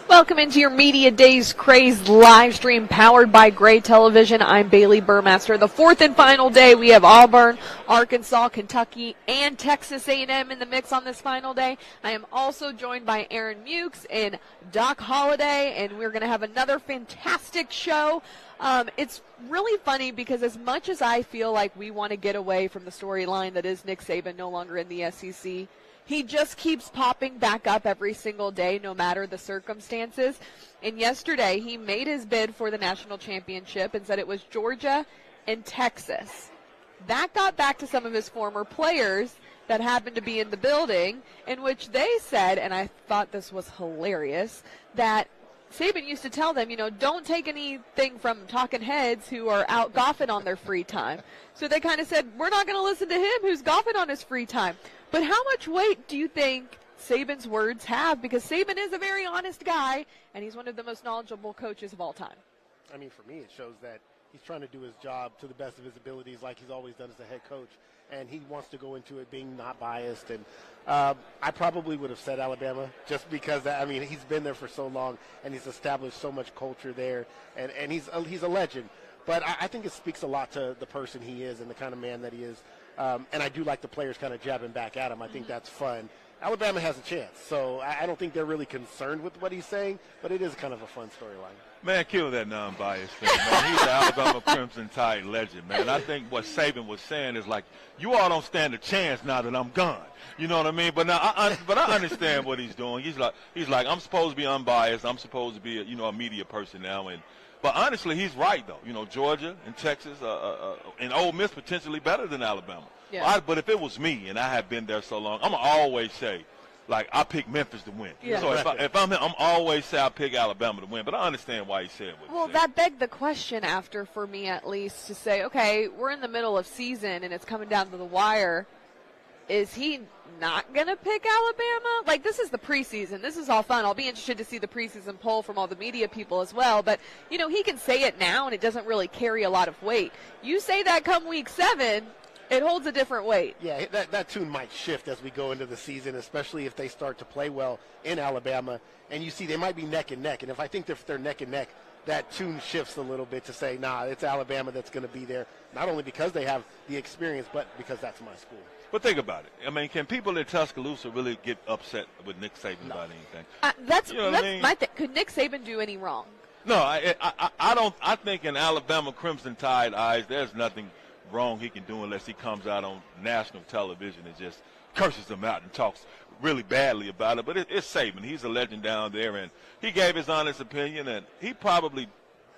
Welcome into your Media Days Craze live stream powered by Gray Television. I'm Bailey Burmaster. The fourth and final day, we have Auburn, Arkansas, Kentucky, and Texas A&M in the mix on this final day. I am also joined by Aaron Mukes and Doc Holliday, and we're going to have another fantastic show. It's really funny because as much as I feel like we want to get away from the storyline that is Nick Saban no longer in the SEC, he just keeps popping back up every single day, no matter the circumstances. And yesterday, he made his bid for the national championship and said it was Georgia and Texas. That got back to some of his former players that happened to be in the building, in which they said, and I thought this was hilarious, that Saban used to tell them, don't take anything from talking heads who are out golfing on their free time. So they kind of said, we're not going to listen to him who's golfing on his free time. But how much weight do you think Saban's words have? Because Saban is a very honest guy, and he's one of the most knowledgeable coaches of all time. I mean, for me, it shows that he's trying to do his job to the best of his abilities like he's always done as a head coach. And he wants to go into it being not biased. And I probably would have said Alabama just because, he's been there for so long, and he's established so much culture there. And he's a legend. But I think it speaks a lot to the person he is and the kind of man that he is. And I do like the players kind of jabbing back at him. I think that's fun. Alabama has a chance. So I don't think they're really concerned with what he's saying, but it is kind of a fun storyline. Man, kill that non-biased thing, man. He's the Alabama Crimson Tide legend, man. I think what Saban was saying is like, you all don't stand a chance now that I'm gone. You know what I mean? But now, I understand what he's doing. He's like, I'm supposed to be unbiased. I'm supposed to be, a media person now. But honestly, he's right though. Georgia and Texas and Ole Miss potentially better than Alabama. Yeah. But if it was me and I had been there so long, I'm gonna always say, like, I pick Memphis to win. Yeah. So if I'm him, I'm always say I pick Alabama to win. But I understand why he said what he said. That begged the question after, for me at least, to say, okay, we're in the middle of season and it's coming down to the wire. Is he not going to pick Alabama? Like, this is the preseason. This is all fun. I'll be interested to see the preseason poll from all the media people as well. But, he can say it now and it doesn't really carry a lot of weight. You say that come week 7, it holds a different weight. Yeah, that tune might shift as we go into the season, especially if they start to play well in Alabama. And you see they might be neck and neck. And if I think if they're neck and neck, that tune shifts a little bit to say, nah, it's Alabama that's going to be there, not only because they have the experience, but because that's my school. But think about it. I mean, can people in Tuscaloosa really get upset with Nick Saban about anything? That's my thing. Could Nick Saban do any wrong? No, I don't. I think in Alabama Crimson Tide eyes, there's nothing wrong he can do unless he comes out on national television and just curses them out and talks really badly about it. But it's Saban. He's a legend down there, and he gave his honest opinion, and he probably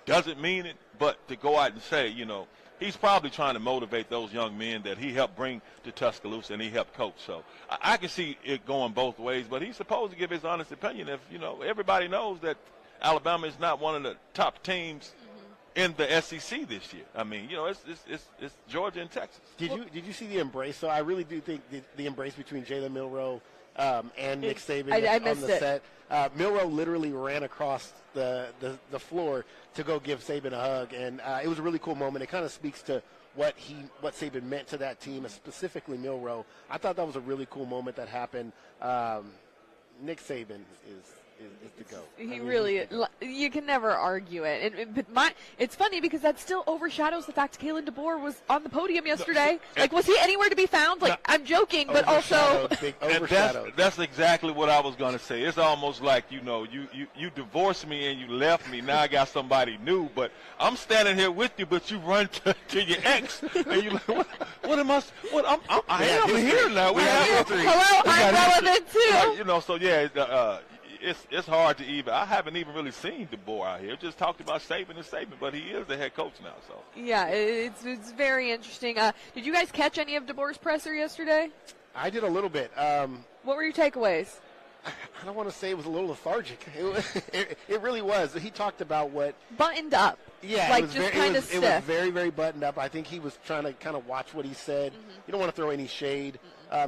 doesn't mean it, but to go out and say, he's probably trying to motivate those young men that he helped bring to Tuscaloosa and he helped coach. So I can see it going both ways, but he's supposed to give his honest opinion. If, everybody knows that Alabama is not one of the top teams in the SEC this year. I mean, it's Georgia and Texas. Did you see the embrace? So I really do think the embrace between Jalen Milroe and Nick Saban on the set. Milroe literally ran across the floor to go give Saban a hug, and it was a really cool moment. It kind of speaks to what Saban meant to that team, and specifically Milroe. I thought that was a really cool moment that happened. Nick Saban is the GOAT. You can never argue it. But it's funny because that still overshadows the fact Kalen DeBoer was on the podium yesterday. Was he anywhere to be found? I'm joking, but also overshadowed. That's exactly what I was going to say. It's almost like, you divorced me and you left me. Now I got somebody new, but I'm standing here with you, but you run to your ex, and you're like, what am I? I am here now. We have history. Hello, I'm relevant too. So it's hard to even. I haven't even really seen DeBoer out here. Just talked about Saban and Saban, but he is the head coach now. So yeah, it's very interesting. Did you guys catch any of DeBoer's presser yesterday? I did a little bit. What were your takeaways? I don't want to say it was a little lethargic. It really was. He talked about what buttoned up. Yeah, it was very, very buttoned up. I think he was trying to kind of watch what he said. You don't want to throw any shade.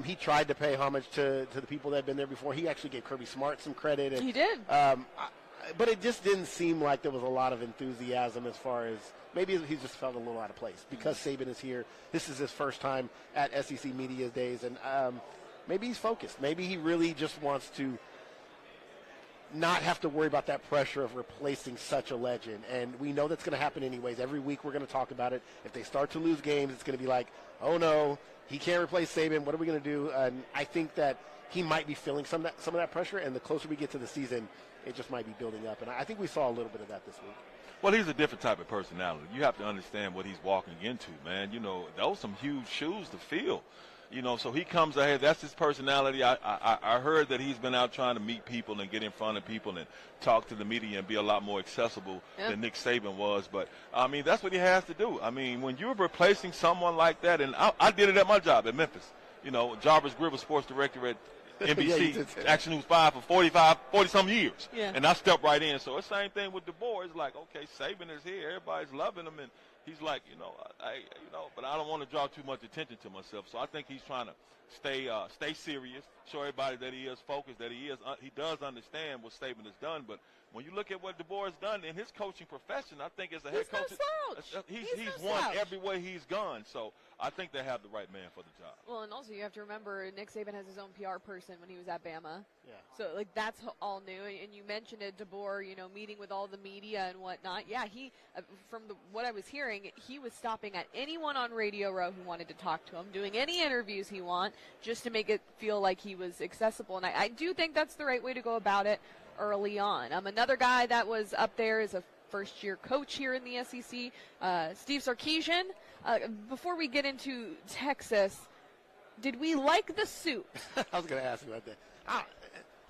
He tried to pay homage to the people that had been there before. He actually gave Kirby Smart some credit. And, he did. But it just didn't seem like there was a lot of enthusiasm as far as maybe he just felt a little out of place because Saban is here. This is his first time at SEC Media Days, and maybe he's focused. Maybe he really just wants to not have to worry about that pressure of replacing such a legend. And we know that's going to happen anyways. Every week we're going to talk about it. If they start to lose games, it's going to be like, oh no, he can't replace Saban. What are we going to do? And I think that he might be feeling some of that pressure. And the closer we get to the season, it just might be building up. And I think we saw a little bit of that this week. Well, he's a different type of personality. You have to understand what he's walking into, man. Those some huge shoes to fill. So he comes ahead. That's his personality. I heard that he's been out trying to meet people and get in front of people and talk to the media and be a lot more accessible than Nick Saban was. But, that's what he has to do. When you're replacing someone like that, and I did it at my job at Memphis. Jarvis Grivel, sports director at NBC, Action News 5 for 40-some years. Yeah. And I stepped right in. So it's the same thing with DeBoer. It's like, okay, Saban is here. Everybody's loving him. And he's like, but I don't want to draw too much attention to myself. So I think he's trying to stay serious, show everybody that he is focused, that he does understand what Saban has done. But when you look at what DeBoer has done in his coaching profession, I think as a head coach, he's won every way he's gone. So I think they have the right man for the job. Well, and also you have to remember Nick Saban has his own PR person when he was at Bama. Yeah. So that's all new. And you mentioned it, DeBoer, meeting with all the media and whatnot. Yeah, he from what I was hearing, he was stopping at anyone on Radio Row who wanted to talk to him, doing any interviews he want, just to make it feel like he was accessible. And I do think that's the right way to go about it early on. Another guy that was up there is a first-year coach here in the SEC, Steve Sarkisian. Before we get into Texas, did we like the suit? I was going to ask you about that.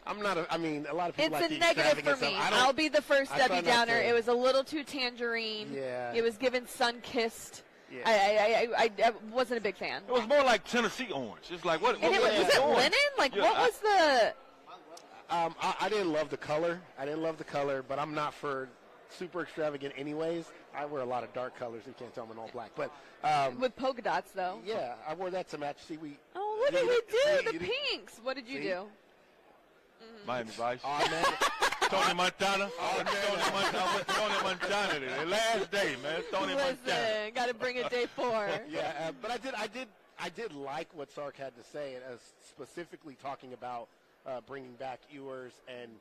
I'm not a lot of people it's like a negative for me. I'll be the first Debbie Downer. It was a little too tangerine. Yeah. It was given sun-kissed. Yeah. I wasn't a big fan. It was more like Tennessee orange. It's like, what was it linen? Like, what was the... I didn't love the color. But I'm not for super extravagant anyways. I wear a lot of dark colors. You can't tell I'm in all black. But with polka dots, though. Yeah, I wore that to match. What did we do? The pinks. What did you do? Miami Vice. Oh, man. Tony Montana. Tony Montana. The last day, man. Tony Montana. Got to bring it day 4. Yeah, but I did like what Sark had to say, and specifically talking about bringing back Ewers and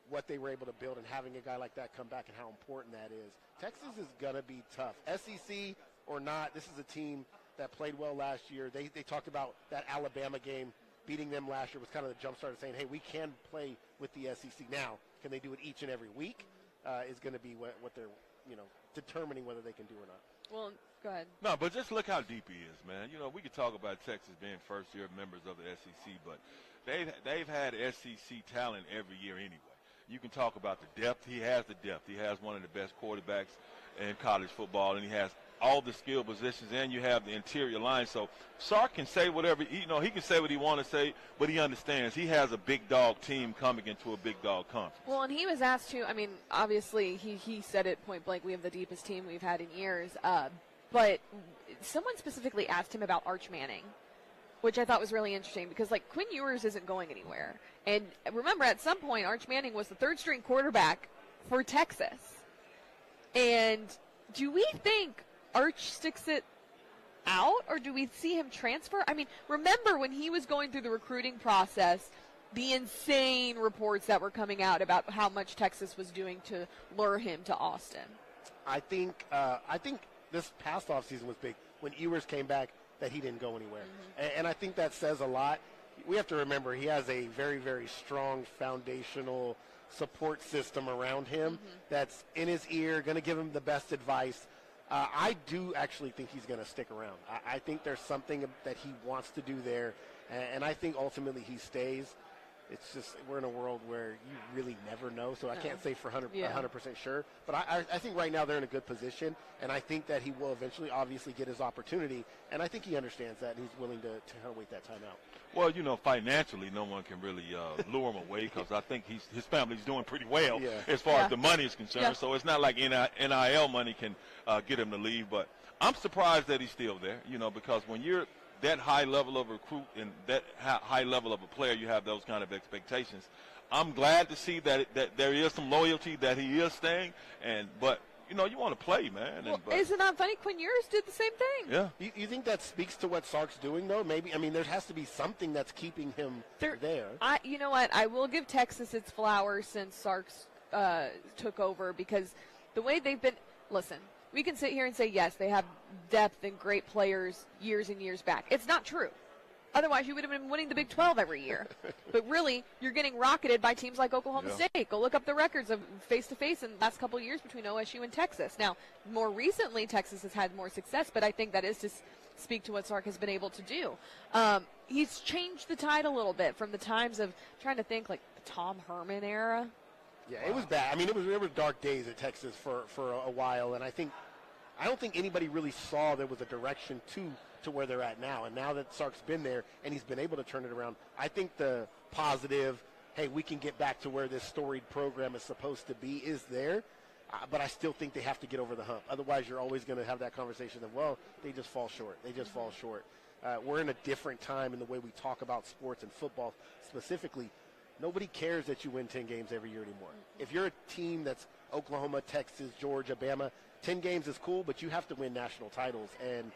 what they were able to build and having a guy like that come back and how important that is. Texas is going to be tough. SEC or not, this is a team that played well last year. They talked about that Alabama game. Beating them last year was kind of the jump starter saying, hey, we can play with the SEC now. Can they do it each and every week is going to be what they're, determining whether they can do or not. Well, go ahead. No, but just look how deep he is, man. We could talk about Texas being first-year members of the SEC, but they've had SEC talent every year anyway. You can talk about the depth. He has the depth. He has one of the best quarterbacks in college football, and he has all the skill positions, and you have the interior line. So Sark can say whatever, he can say what he wants to say, but he understands he has a big dog team coming into a big dog conference. Well, and he was asked to, obviously he said it point blank, we have the deepest team we've had in years, but someone specifically asked him about Arch Manning, which I thought was really interesting because, Quinn Ewers isn't going anywhere. And remember, at some point, Arch Manning was the third-string quarterback for Texas. And do we think Arch sticks it out, or do we see him transfer? Remember when he was going through the recruiting process, the insane reports that were coming out about how much Texas was doing to lure him to Austin. I think this past offseason was big. When Ewers came back, that he didn't go anywhere. Mm-hmm. And I think that says a lot. We have to remember he has a very, very strong foundational support system around him that's in his ear, going to give him the best advice. I do actually think he's going to stick around. I think there's something that he wants to do there, and I think ultimately he stays. It's just we're in a world where you really never know, so I can't say for 100% sure. But I think right now they're in a good position, and I think that he will eventually obviously get his opportunity, and I think he understands that, and he's willing to kind of wait that time out. Well, financially, no one can really lure him away because I think his family's doing pretty well as far as the money is concerned. Yeah. So it's not like NIL money can get him to leave. But I'm surprised that he's still there, because when you're that high level of recruit and that high level of a player, you have those kind of expectations. I'm glad to see that there is some loyalty that he is staying, but you want to play, man. Well, isn't that funny? Quinn Ewers did the same thing. Yeah. You think that speaks to what Sark's doing, though? Maybe. I mean, there has to be something that's keeping him there. You know what? I will give Texas its flowers since Sark's took over, because the way they've been – listen, we can sit here and say, yes, they have depth and great players years and years back. It's not true. Otherwise, you would have been winning the Big 12 every year. But really, you're getting rocketed by teams like Oklahoma State. Go look up the records of face-to-face in the last couple of years between OSU and Texas. Now, more recently, Texas has had more success, but I think that is to speak to what Sark has been able to do. He's changed the tide a little bit from the times of trying to think like the Tom Herman era. Yeah, it was bad. I mean, it was dark days at Texas for a while, and I don't think anybody really saw there was a direction to where they're at now. And now that Sark's been there and he's been able to turn it around, I think the positive, hey, we can get back to where this storied program is supposed to be is there. But I still think they have to get over the hump. Otherwise, you're always going to have that conversation of, well, they just fall short. They just fall short. We're in a different time in the way we talk about sports and football specifically. Nobody cares that you win 10 games every year anymore. If you're a team that's Oklahoma, Texas, Georgia, Bama, 10 games is cool, but you have to win national titles. And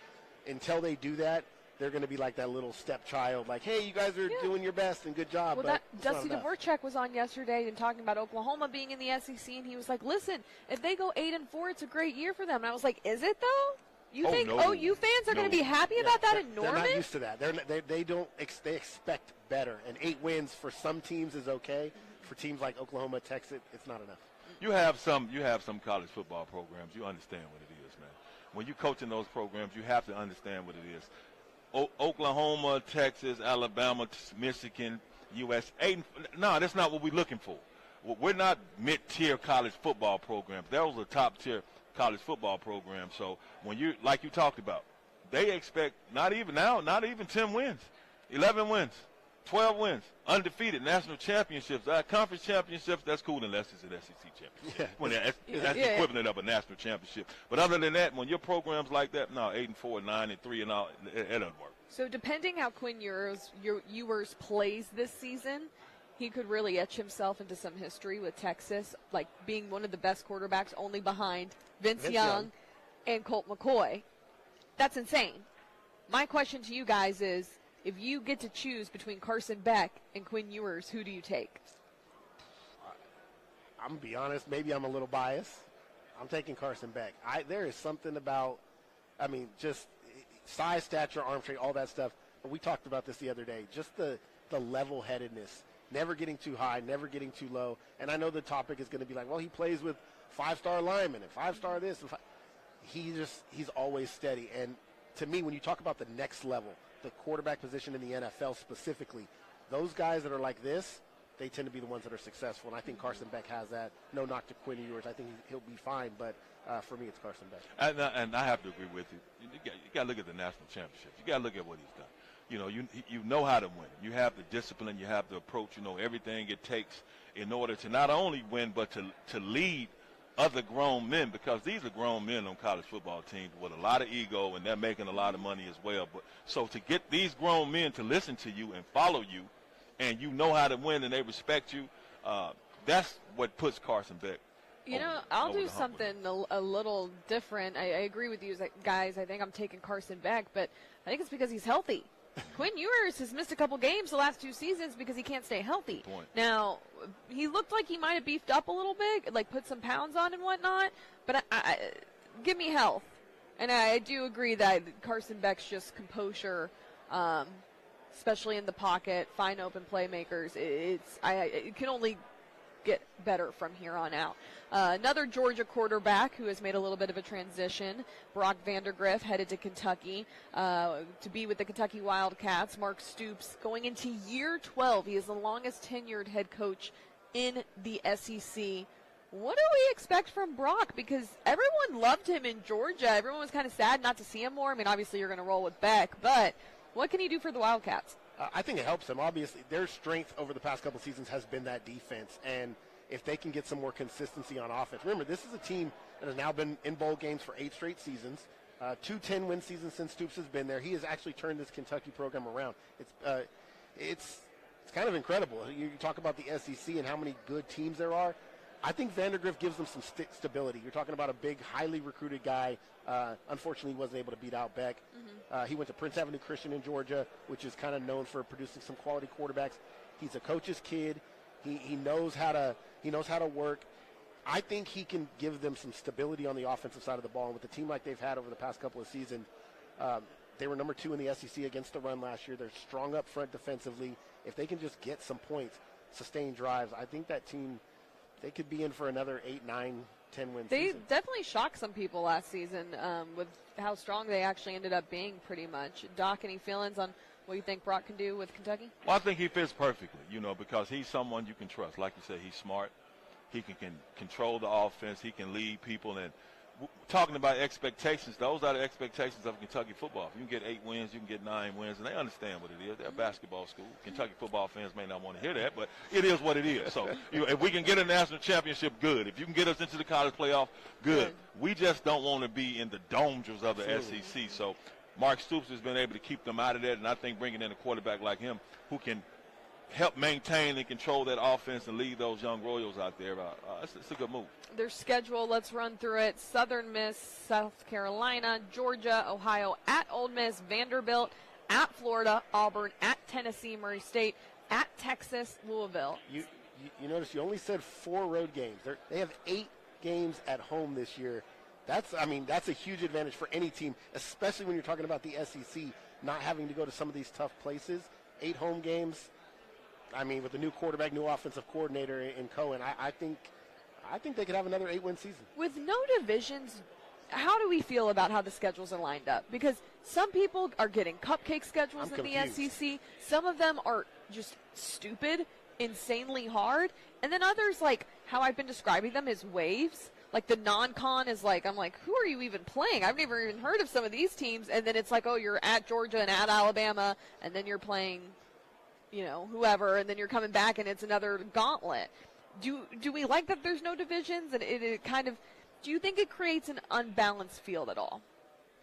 until they do that, they're going to be like that little stepchild, like, hey, you guys are doing your best and good job. Well, but Dusty Dvorak was on yesterday and talking about Oklahoma being in the SEC, and he was like, listen, if they go 8-4, it's a great year for them. And I was like, is it though? You think OU fans are going to be happy about that in Norman? They're not used to that. They expect better. And 8 wins for some teams is okay. For teams like Oklahoma, Texas, it's not enough. You have some college football programs. You understand what it is, man. When you coach in those programs, you have to understand what it is. Oklahoma, Texas, Alabama, Michigan, U.S. No, that's not what we're looking for. We're not mid-tier college football programs. Those are top-tier college football programs. So when you, like you talked about, they expect not even 10 wins, 11 wins, 12 wins, undefeated, national championships, conference championships. That's cool unless it's an SEC championship. That's the equivalent of a national championship. But other than that, when your program's like that, no, 8-4, 9-3, and all, it doesn't work. So depending how Quinn Ewers plays this season, he could really etch himself into some history with Texas, like being one of the best quarterbacks, only behind Vince Young and Colt McCoy. That's insane. My question to you guys is, if you get to choose between Carson Beck and Quinn Ewers, who do you take? I'm going to be honest, maybe I'm a little biased. I'm taking Carson Beck. There is something about, just size, stature, arm strength, all that stuff. But we talked about this the other day. Just the level-headedness, never getting too high, never getting too low. And I know the topic is going to be like, well, he plays with 5-star linemen and 5-star this. And he's always steady. And to me, when you talk about the next level, the quarterback position in the NFL specifically, those guys that are like this, they tend to be the ones that are successful. And I think Carson Beck has that. No knock to Quinn Ewers. I think he'll be fine. But for me, it's Carson Beck. And I have to agree with you. You got to look at the national championships. You got to look at what he's done. You know how to win. You have the discipline. You have the approach. You know everything it takes in order to not only win but to lead other grown men, because these are grown men on college football teams with a lot of ego, and they're making a lot of money as well. But so to get these grown men to listen to you and follow you, and you know how to win and they respect you, that's what puts Carson Beck. I'll do something a little different. I agree with you guys. I think I'm taking Carson Beck, but I think it's because he's healthy. Quinn Ewers has missed a couple games the last 2 seasons because he can't stay healthy. Now, he looked like he might have beefed up a little bit, like put some pounds on and whatnot, but give me health. And I do agree that Carson Beck's just composure, especially in the pocket, fine open playmakers, it can only get better from here on out. Another Georgia quarterback who has made a little bit of a transition, Brock Vandagriff, headed to Kentucky to be with the Kentucky Wildcats. Mark Stoops going into year 12. He is the longest tenured head coach in the SEC. What do we expect from Brock? Because everyone loved him in Georgia. Everyone was kind of sad not to see him more. Obviously you're going to roll with Beck, but what can he do for the Wildcats? I think it helps them. Obviously, their strength over the past couple seasons has been that defense, and if they can get some more consistency on offense. Remember, this is a team that has now been in bowl games for 8 straight seasons, 2 10-win seasons since Stoops has been there. He has actually turned this Kentucky program around. It's kind of incredible. You talk about the SEC and how many good teams there are. I think Vandergrift gives them some stability. You're talking about a big, highly recruited guy. Unfortunately, he wasn't able to beat out Beck. He went to Prince Avenue Christian in Georgia, which is kind of known for producing some quality quarterbacks. He's a coach's kid. He knows how to work. I think he can give them some stability on the offensive side of the ball. And with a team like they've had over the past couple of seasons, they were number 2 in the SEC against the run last year. They're strong up front defensively. If they can just get some points, sustain drives, I think that team, they could be in for another 8, 9, 10 win They season. definitely shocked some people last season with how strong they actually ended up being pretty much. Doc, any feelings on what you think Brock can do with Kentucky? Well, I think he fits perfectly, because he's someone you can trust. Like you said, he's smart. He can control the offense. He can lead people. And talking about expectations, those are the expectations of Kentucky football. If you can get 8 wins, you can get 9 wins, and they understand what it is. They're a basketball school. Kentucky football fans may not want to hear that, but it is what it is. So if we can get a national championship, good. If you can get us into the college playoff, good. We just don't want to be in the domes of the SEC. So Mark Stoops has been able to keep them out of that, and I think bringing in a quarterback like him who can help maintain and control that offense and lead those young Royals out there, it's a good move. Their schedule, let's run through it. Southern Miss, South Carolina, Georgia, Ohio, at Ole Miss, Vanderbilt, at Florida, Auburn, at Tennessee, Murray State, at Texas, Louisville. You notice you only said 4 road games. They have 8 games at home this year. That's a huge advantage for any team, especially when you're talking about the SEC, not having to go to some of these tough places. 8 home games. With the new quarterback, new offensive coordinator in Cohen, I think they could have another 8-win season. With no divisions, how do we feel about how the schedules are lined up? Because some people are getting cupcake schedules in the SEC. Some of them are just stupid, insanely hard. And then others, like how I've been describing them, is waves. Like the non-con is like, I'm like, who are you even playing? I've never even heard of some of these teams. And then it's like, oh, you're at Georgia and at Alabama, and then you're playing whoever, and then you're coming back and it's another gauntlet. Do we like that there's no divisions? And it kind of, do you think it creates an unbalanced field at all?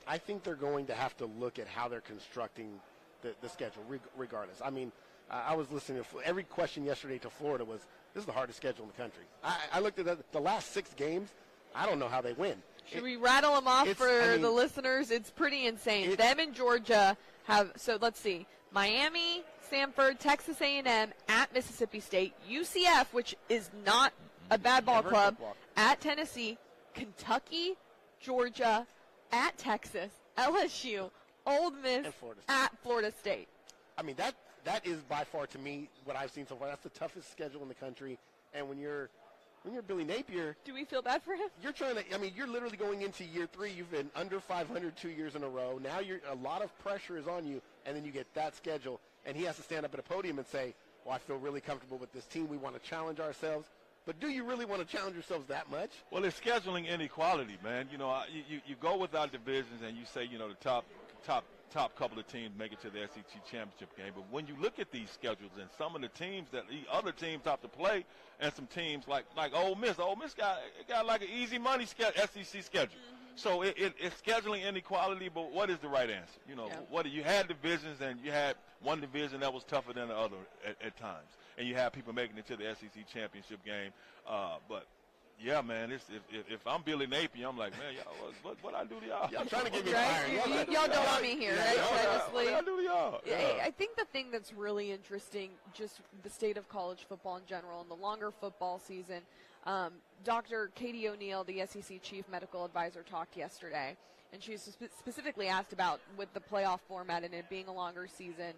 I think they're going to have to look at how they're constructing the schedule regardless. I was listening to every question yesterday to Florida was, this is the hardest schedule in the country. I looked at the last 6 games. I don't know how they win. Should we rattle them off for the listeners? It's pretty insane. Them and Georgia have, so let's see, Miami, Samford, Texas A&M, at Mississippi State, UCF, which is not a bad ball club, at Tennessee, Kentucky, Georgia, at Texas, LSU, Ole Miss, at Florida State. That is by far, to me, what I've seen so far. That's the toughest schedule in the country. And when you're Billy Napier, do we feel bad for him? You're trying to. You're literally going into year 3. You've been under 500 2 years in a row. Now a lot of pressure is on you, and then you get that schedule, and he has to stand up at a podium and say, "Well, I feel really comfortable with this team. We want to challenge ourselves." But do you really want to challenge yourselves that much? Well, it's scheduling inequality, man. You go with our divisions and you say, the top couple of teams make it to the SEC championship game. But when you look at these schedules and some of the teams that the other teams have to play, and some teams like Ole Miss got like an easy money SEC schedule. So it's scheduling inequality. But what is the right answer? What you had divisions, and you had one division that was tougher than the other at times, and you have people making it to the SEC championship game. But yeah, man, if I'm Billy Napier, I'm like, man, y'all, what I do to y'all? Y'all trying to get me fired. Y'all don't want me here, right? What I do to y'all? I think the thing that's really interesting, just the state of college football in general and the longer football season, Dr. Katie O'Neill, the SEC chief medical advisor, talked yesterday, and she was specifically asked about, with the playoff format and it being a longer season,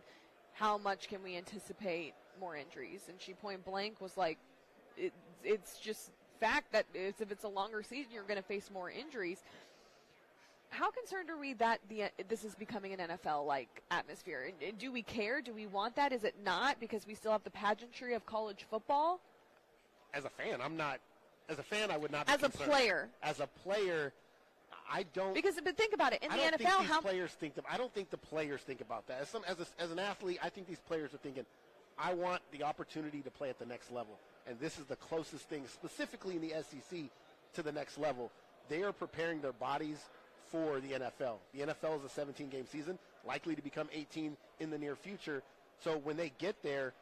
how much can we anticipate more injuries? And she point blank was like, it's just fact that if it's a longer season, you're going to face more injuries. How concerned are we that this is becoming an NFL-like atmosphere? And do we care? Do we want that? Is it not, because we still have the pageantry of college football? As a fan, I'm not. As a fan, I would not be concerned. As a player, I don't. But think about it. In the NFL, I don't think the players think about that. As an athlete, I think these players are thinking, I want the opportunity to play at the next level. And this is the closest thing, specifically in the SEC, to the next level. They are preparing their bodies for the NFL. The NFL is a 17-game season, likely to become 18 in the near future. So when they get there,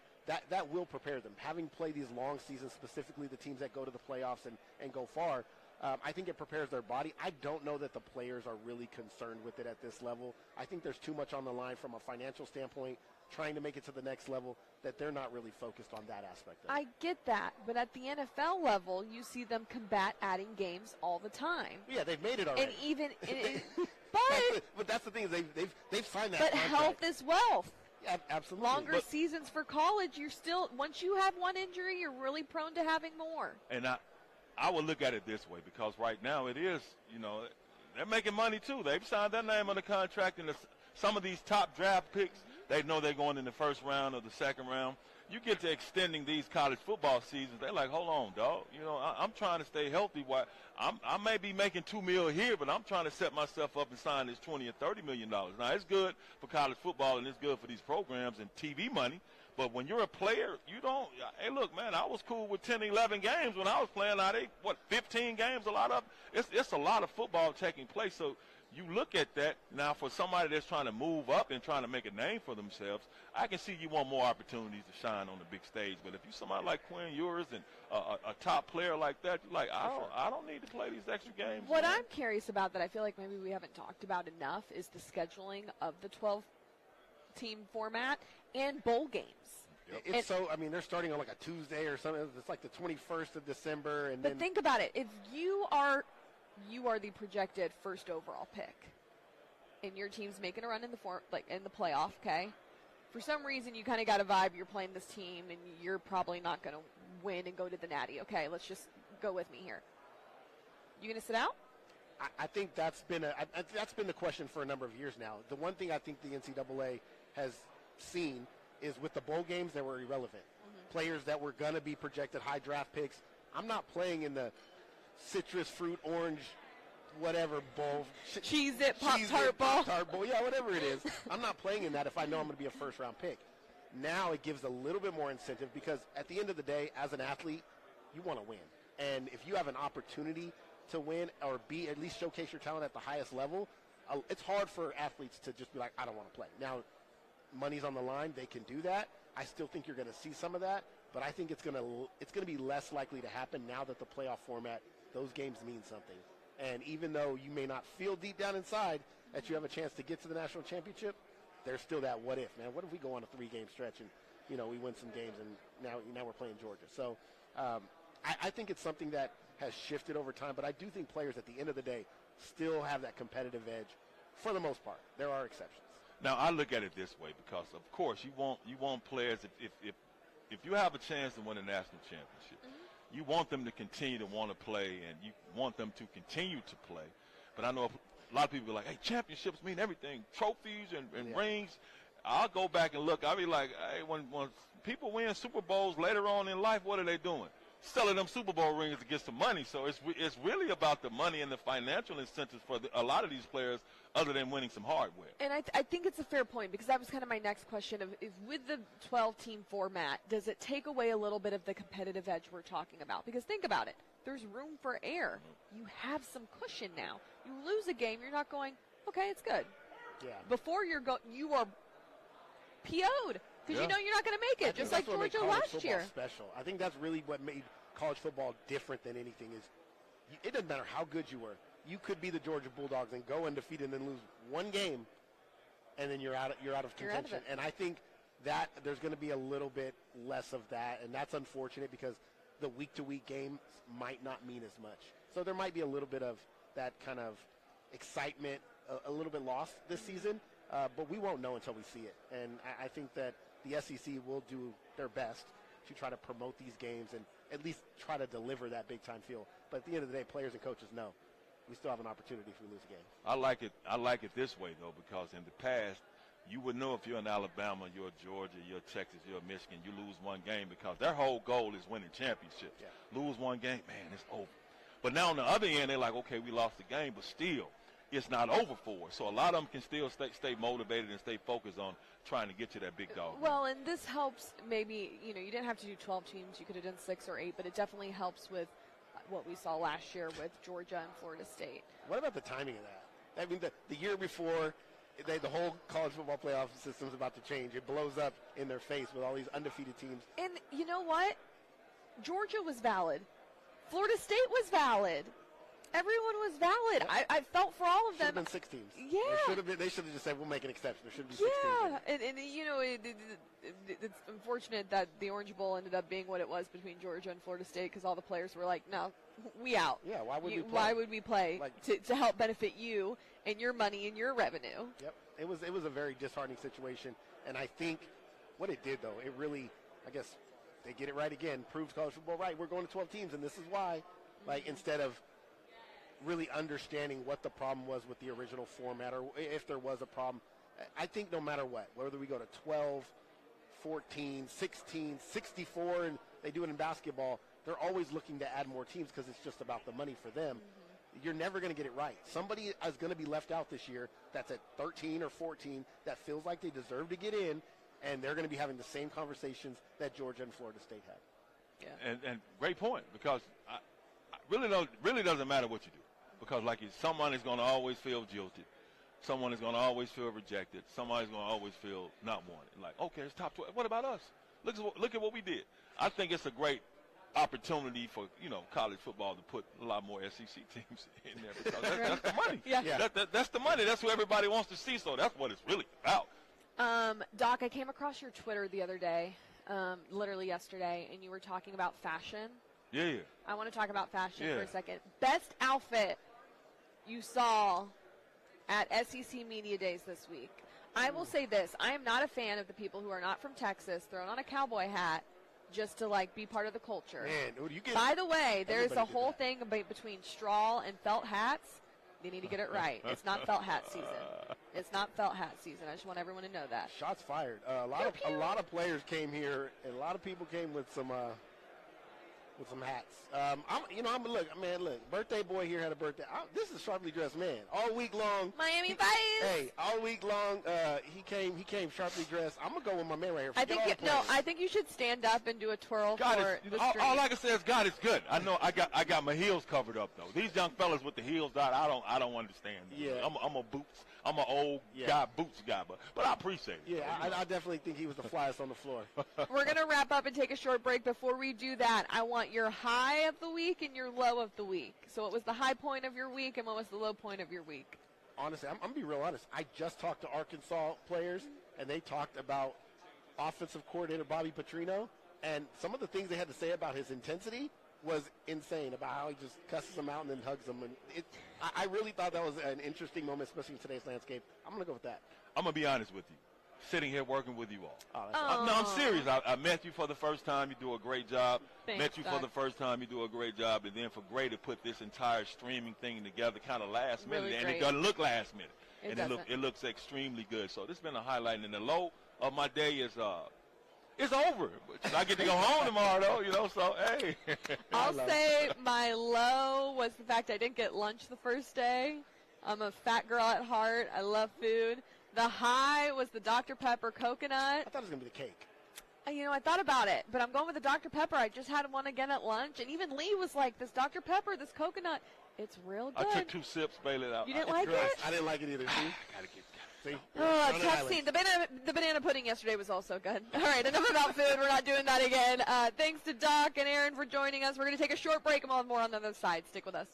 that will prepare them. Having played these long seasons, specifically the teams that go to the playoffs and go far, I think it prepares their body. I don't know that the players are really concerned with it at this level. I think there's too much on the line from a financial standpoint, trying to make it to the next level, that they're not really focused on that aspect of it. I get that, but at the NFL level, you see them combat adding games all the time. Yeah, they've made it already. And even, but that's the thing is they've signed that But contract. health is wealth. Yeah, absolutely. Longer seasons for college, you're still, once you have one injury, you're really prone to having more. And I would look at it this way, because right now it is, they're making money too. They've signed their name on the contract, and some of these top draft picks, they know they're going in the first round or the second round. You get to extending these college football seasons, they're like, hold on, dog. I'm trying to stay healthy. I may be making $2 million here, but I'm trying to set myself up and sign this $20 or $30 million. Now, it's good for college football and it's good for these programs and TV money. But when you're a player, you don't. Hey, look, man, I was cool with 10, 11 games when I was playing. Now 15 games, a lot of it's a lot of football taking place. So you look at that now for somebody that's trying to move up and trying to make a name for themselves. I can see you want more opportunities to shine on the big stage. But if you're somebody like Quinn Ewers and a top player like that, you're like, I don't need to play these extra games. What I'm curious about that I feel like maybe we haven't talked about enough is the scheduling of the 12-team format and bowl games. Yep. They're starting on like a Tuesday or something. It's like the 21st of December. But think about it. If you are the projected first overall pick, and your team's making a run in the playoff, okay? For some reason, you kind of got a vibe you're playing this team, and you're probably not going to win and go to the Natty. Okay, let's just go with me here. You going to sit out? I think that's been the question for a number of years now. The one thing I think the NCAA has seen is with the bowl games that were irrelevant. Mm-hmm. Players that were going to be projected high draft picks. I'm not playing in the citrus fruit orange whatever bowl. Cheez-It, Pop-Tart bowl. Yeah, whatever it is. I'm not playing in that if I know I'm going to be a first-round pick. Now it gives a little bit more incentive because at the end of the day, as an athlete, you want to win. And if you have an opportunity to win or at least showcase your talent at the highest level, it's hard for athletes to just be like, I don't want to play. Now, money's on the line. They can do that. I still think you're going to see some of that, but I think it's going to be less likely to happen now that the playoff format, those games mean something. And even though you may not feel deep down inside that you have a chance to get to the national championship, there's still that what if, man. What if we go on a 3-game stretch and, we win some games and now we're playing Georgia. So I think it's something that has shifted over time, but I do think players at the end of the day still have that competitive edge for the most part. There are exceptions. Now, I look at it this way because, of course, you want players, if you have a chance to win a national championship, mm-hmm. You want them to continue to want to play, and you want them to continue to play. But I know a lot of people are like, hey, championships mean everything, trophies and rings. I'll go back and look. I'll be like, hey, when people win Super Bowls later on in life, what are they doing? Selling them Super Bowl rings to get some money. So it's really about the money and the financial incentives for a lot of these players other than winning some hardware. And I think it's a fair point because that was kind of my next question of if with the 12-team format, does it take away a little bit of the competitive edge we're talking about? Because think about it. There's room for error. You have some cushion now. You lose a game, you're not going, okay, it's good. Yeah. Before you are PO'd. Because you know you're not going to make it, just like Georgia last year. Special. I think that's really what made college football different than anything is it doesn't matter how good you were. You could be the Georgia Bulldogs and go undefeated and then lose one game, and then you're out of contention. And I think that there's going to be a little bit less of that, and that's unfortunate because the week-to-week games might not mean as much. So there might be a little bit of that kind of excitement, a little bit lost this season, but we won't know until we see it. And I think that the SEC will do their best to try to promote these games and at least try to deliver that big-time feel. But at the end of the day, players and coaches know we still have an opportunity if we lose a game. I like it this way, though, because in the past, you would know if you're in Alabama, you're Georgia, you're Texas, you're Michigan, you lose one game because their whole goal is winning championships. Yeah. Lose one game, man, it's over. But now on the other end, they're like, okay, we lost the game, but still, it's not over for us. So a lot of them can still stay motivated and stay focused on trying to get to that big dog. Well, and this helps maybe, you didn't have to do 12 teams. You could have done 6 or 8, but it definitely helps with what we saw last year with Georgia and Florida State. What about the timing of that? I mean, the year before, the whole college football playoff system is about to change. It blows up in their face with all these undefeated teams. And you know what? Georgia was valid. Florida State was valid. Everyone was valid. Yep. I felt for all of them. Should have been 6 teams. Yeah. They should have just said, we'll make an exception. There shouldn't be 6 teams. Yeah, and you know, it's unfortunate that the Orange Bowl ended up being what it was between Georgia and Florida State because all the players were like, no, we out. Yeah, why would we play? Why would we play? Like, to help benefit you and your money and your revenue. Yep. It was a very disheartening situation, and I think what it did, though, it really, I guess, they get it right again, proves college football right. We're going to 12 teams, and this is why. Like, instead of really understanding what the problem was with the original format or if there was a problem, I think no matter what, whether we go to 12, 14, 16, 64, and they do it in basketball, they're always looking to add more teams because it's just about the money for them. Mm-hmm. You're never going to get it right. Somebody is going to be left out this year that's at 13 or 14 that feels like they deserve to get in, and they're going to be having the same conversations that Georgia and Florida State had. Yeah. And great point, because I really doesn't matter what you do. Because, like, someone is going to always feel jilted. Someone is going to always feel rejected. Somebody's going to always feel not wanted. Like, okay, it's top 12. What about us? Look at what we did. I think it's a great opportunity for, college football to put a lot more SEC teams in there because that's the money. Yeah. That's the money. That's what everybody wants to see, so that's what it's really about. Doc, I came across your Twitter the other day, literally yesterday, and you were talking about fashion. Yeah. I want to talk about fashion for a second. Best outfit you saw at SEC Media Days this week. I will say this. I am not a fan of the people who are not from Texas throwing on a cowboy hat just to, like, be part of the culture. Man, by the way, there's a whole thing between straw and felt hats. They need to get it right. It's not felt hat season. It's not felt hat season. I just want everyone to know that. Shots fired. A lot of players came here, and a lot of people came with some hats. Look, birthday boy here had a birthday. This is a sharply dressed man. All week long. Miami Vice. Hey, all week long, he came sharply dressed. I'm going to go with my man right here. I think you should stand up and do a twirl for the street. All I can say is God is good. I know I got my heels covered up, though. These young fellas with the heels out, I don't understand. Yeah. I'm an old guy, boots guy, but I appreciate it. Yeah, I definitely think he was the flyest on the floor. We're going to wrap up and take a short break. Before we do that, I want your high of the week and your low of the week. So what was the high point of your week and what was the low point of your week? Honestly, I'm going to be real honest. I just talked to Arkansas players, and they talked about offensive coordinator Bobby Petrino, and some of the things they had to say about his intensity was insane, about how he just cusses them out and then hugs them. And I really thought that was an interesting moment, especially in today's landscape. I'm going to go with that. I'm going to be honest with you. Sitting here working with you all. No, I'm serious. I met you for the first time. You do a great job. Thanks, met you for the first time. You do a great job. And then for Gray to put this entire streaming thing together kind of last minute. Really and great. it doesn't look last minute. It looks extremely good. So this has been a highlight. And the low of my day is it's over. I get to go home tomorrow, though, so, hey. I'll say my low was the fact I didn't get lunch the first day. I'm a fat girl at heart. I love food. The high was the Dr. Pepper coconut. I thought it was going to be the cake. I thought about it, but I'm going with the Dr. Pepper. I just had one again at lunch, and even Lee was like, this Dr. Pepper, this coconut, it's real good. I took 2 sips, Bailey. You didn't like it? I didn't like it either. See? Tough scene. The banana pudding yesterday was also good. All right, enough about food. We're not doing that again. Thanks to Doc and Aaron for joining us. We're going to take a short break, and we'll have more on the other side. Stick with us.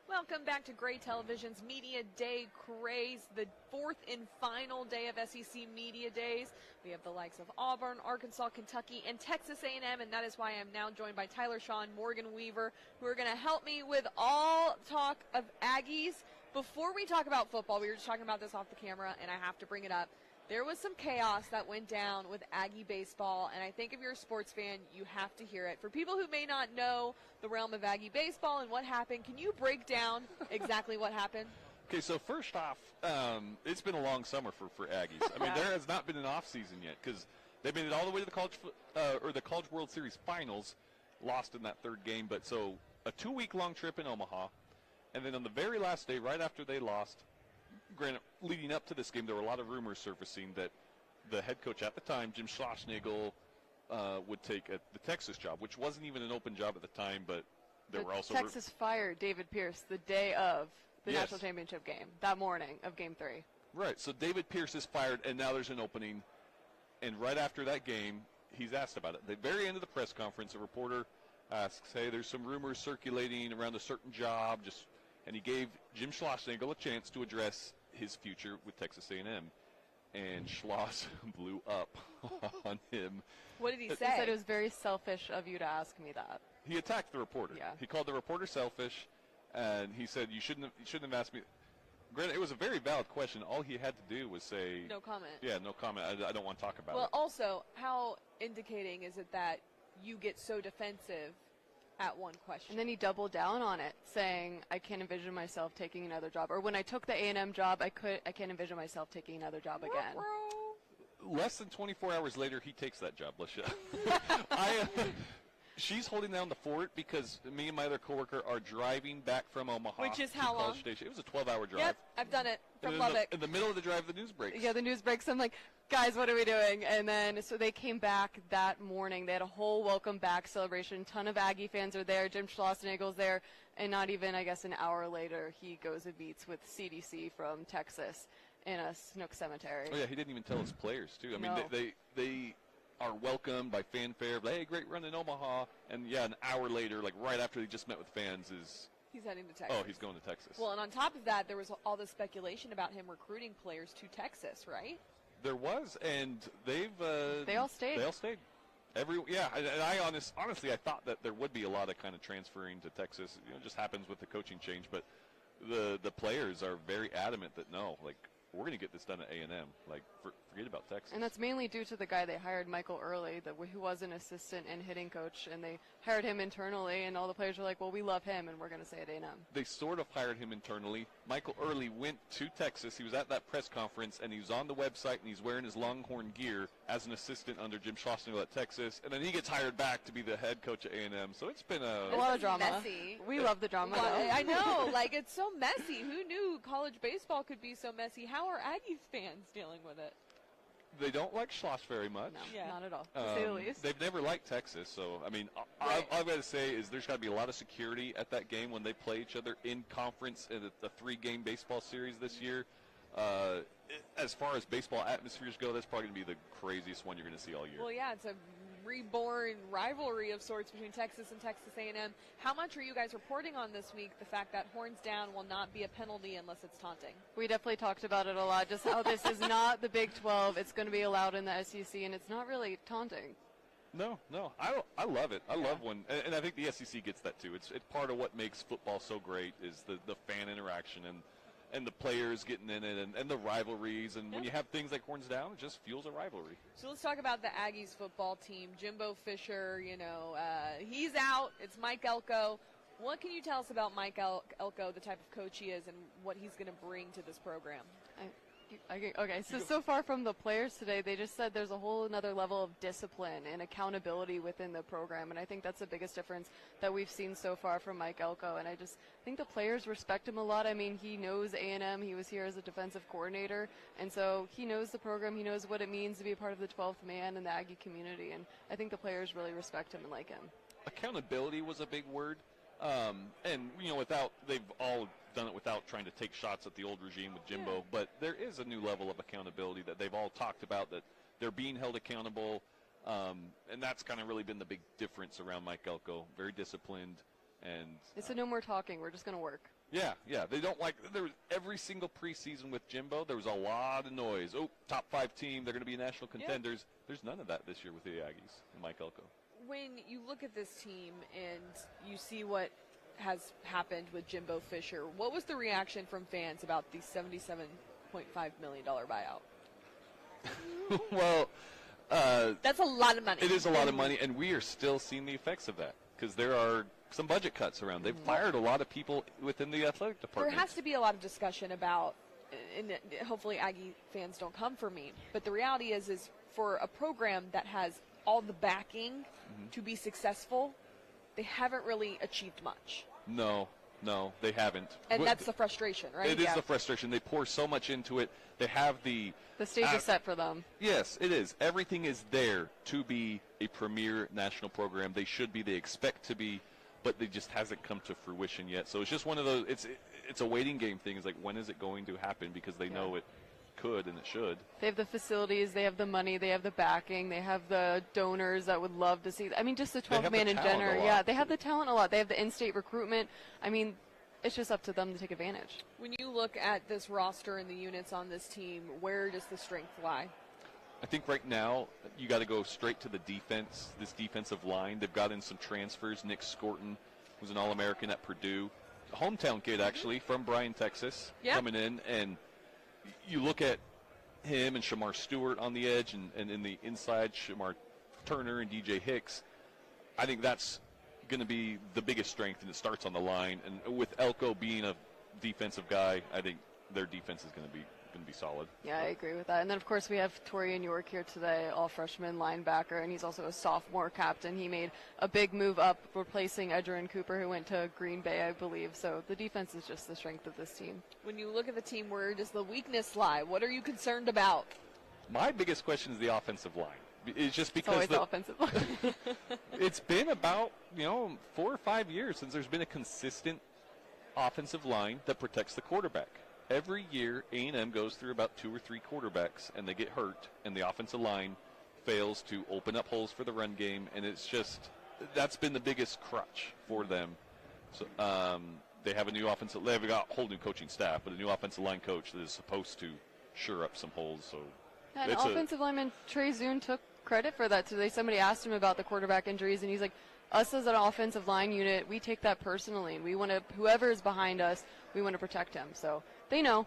Welcome back to Gray Television's Media Day Craze, the fourth and final day of SEC Media Days. We have the likes of Auburn, Arkansas, Kentucky, and Texas A&M, and that is why I'm now joined by Tyler Shaw and Morgan Weaver, who are going to help me with all talk of Aggies. Before we talk about football, we were just talking about this off the camera, and I have to bring it up. There was some chaos that went down with Aggie baseball, and I think if you're a sports fan, you have to hear it. For people who may not know the realm of Aggie baseball and what happened, can you break down exactly what happened? Okay, so first off, it's been a long summer for Aggies. I mean, there has not been an off season yet because they made it all the way to the College World Series Finals, lost in that third game. But so a 2-week-long trip in Omaha, and then on the very last day, right after they lost. Granted, leading up to this game, there were a lot of rumors surfacing that the head coach at the time, Jim Schlossnagle, would take the Texas job, which wasn't even an open job at the time, but there were also Texas fired David Pierce the day of the national championship game, that morning of Game 3. Right, so David Pierce is fired, and now there's an opening, and right after that game, he's asked about it. At the very end of the press conference, a reporter asks, hey, there's some rumors circulating around a certain job, and he gave Jim Schlossnagle a chance to address his future with Texas A&M. And Schloss blew up on him. What did he say? He said it was very selfish of you to ask me that. He attacked the reporter. Yeah. He called the reporter selfish, and he said, you shouldn't have asked me. Granted, it was a very valid question. All he had to do was say... No comment. Yeah, no comment. I don't want to talk about it. Well, also, how indicating is it that you get so defensive at one question? And then he doubled down on it, saying, I can't envision myself taking another job. Or when I took the A&M job, I can't envision myself taking another job again. Less than 24 hours later, he takes that job, Lisha. She's holding down the fort because me and my other coworker are driving back from Omaha. Which is to how long? College Station. It was a 12-hour drive. Yep, I've done it from And Lubbock. in the middle of the drive, the news breaks. Yeah, the news breaks. I'm like, guys, what are we doing? And then, so they came back that morning. They had a whole welcome back celebration. Ton of Aggie fans are there. Jim Schlossnagle's there. And not even, I guess, an hour later, he goes and meets with CDC from Texas in a Snook cemetery. Oh, yeah, he didn't even tell his players, too. I mean, No. they are welcomed by fanfare. Hey, great run in Omaha. And, yeah, an hour later, like right after he just met with fans, He's heading to Texas. oh, he's going to Texas. Well, and on top of that, there was all this speculation about him recruiting players to Texas, right? There was, and they all stayed. They all stayed. And I honestly, I thought that there would be a lot of kind of transferring to Texas. You know, it just happens with the coaching change. But the players are very adamant that no, like we're going to get this done at A&M. Like forget about Texas. And that's mainly due to the guy they hired, Michael Early, who was an assistant and hitting coach, and they hired him internally, and all the players were like, well, we love him, and we're going to stay at A&M. They sort of hired him internally. Michael Early went to Texas. He was at that press conference, and he was on the website, and he's wearing his Longhorn gear as an assistant under Jim Schlossnagle at Texas, and then he gets hired back to be the head coach at A&M. So it's been a lot of drama. Messy. We love the drama, though. I know, like it's so messy. Who knew college baseball could be so messy? How are Aggies fans dealing with it? They don't like Schloss very much. No, Yeah. not at all, to say the least. They've never liked Texas, so, I mean, all Right. I've got to say is there's got to be a lot of security at that game when they play each other in conference in a 3-game baseball series this year. As far as baseball atmospheres go, that's probably going to be the craziest one you're going to see all year. Well, yeah, it's a reborn rivalry of sorts between Texas and Texas A&M. How much are you guys reporting on this week the fact that horns down will not be a penalty unless it's taunting? We definitely talked about it a lot, just how this is not the Big 12. It's going to be allowed in the SEC, and it's not really taunting. No, I love it. I love when, and I think the SEC gets that too. It's part of what makes football so great is the fan interaction and the players getting in it and the rivalries. And when you have things like horns down, it just fuels a rivalry. So let's talk about the Aggies football team. Jimbo Fisher, he's out. It's Mike Elko. What can you tell us about Mike Elko, the type of coach he is, and what he's going to bring to this program? Okay, so far from the players today, they just said there's a whole another level of discipline and accountability within the program, and I think that's the biggest difference that we've seen so far from Mike Elko, and I just think the players respect him a lot. I mean, he knows A&M, he was here as a defensive coordinator, and so he knows the program, he knows what it means to be a part of the 12th man in the Aggie community, and I think the players really respect him and like him. Accountability was a big word. And they've all done it without trying to take shots at the old regime with Jimbo, but there is a new level of accountability that they've all talked about, that they're being held accountable, and that's kind of really been the big difference around Mike Elko. Very disciplined, and It's a no more talking, we're just going to work. Yeah. They don't like – there was every single preseason with Jimbo, there was a lot of noise. Oh, top 5 team, they're going to be national contenders. Yeah. There's none of that this year with the Aggies and Mike Elko. When you look at this team and you see what has happened with Jimbo Fisher, what was the reaction from fans about the $77.5 million buyout? Well, that's a lot of money. It is a lot of money, and we are still seeing the effects of that because there are some budget cuts around. They've fired a lot of people within the athletic department. There has to be a lot of discussion about, and hopefully Aggie fans don't come for me, but the reality is for a program that has all the backing to be successful, they haven't really achieved much. No, they haven't. And that's the frustration, right? It is the frustration. They pour so much into it. They have the stage is set for them. Yes, it is. Everything is there to be a premier national program. They should be. They expect to be, but it just hasn't come to fruition yet. So it's just one of those. It's a waiting game thing. It's like, when is it going to happen? Because they know it could and it should. They have the facilities, they have the money, they have the backing, they have the donors that would love to see. I mean, just the 12-man and Jenner. Yeah, they have the talent a lot. They have the in-state recruitment. I mean, it's just up to them to take advantage. When you look at this roster and the units on this team, where does the strength lie? I think right now you got to go straight to the defense, this defensive line. They've got in some transfers. Nick Scorton was an All-American at Purdue. A hometown kid, actually, from Bryan, Texas, coming in. And you look at him and Shamar Stewart on the edge and in the inside, Shamar Turner and DJ Hicks. I think that's going to be the biggest strength, and it starts on the line. And with Elko being a defensive guy, I think their defense is going to be solid. Yeah, I agree with that. And then, of course, we have Torian York here today, all-freshman linebacker, and he's also a sophomore captain. He made a big move up, replacing Edgerrin Cooper, who went to Green Bay, I believe. So the defense is just the strength of this team. When you look at the team, where does the weakness lie? What are you concerned about? My biggest question is the offensive line. It's just because it's always the offensive line. It's been about 4 or 5 years since there's been a consistent offensive line that protects the quarterback. Every year, A&M goes through about 2 or 3 quarterbacks, and they get hurt, and the offensive line fails to open up holes for the run game, and it's just that's been the biggest crutch for them. So they have a new offensive. They've got a whole new coaching staff, but a new offensive line coach that is supposed to shore up some holes. So and offensive lineman Trey Zune took credit for that today. Somebody asked him about the quarterback injuries, and he's like, us as an offensive line unit, we take that personally, and we want to, whoever is behind us, we want to protect him. So they know.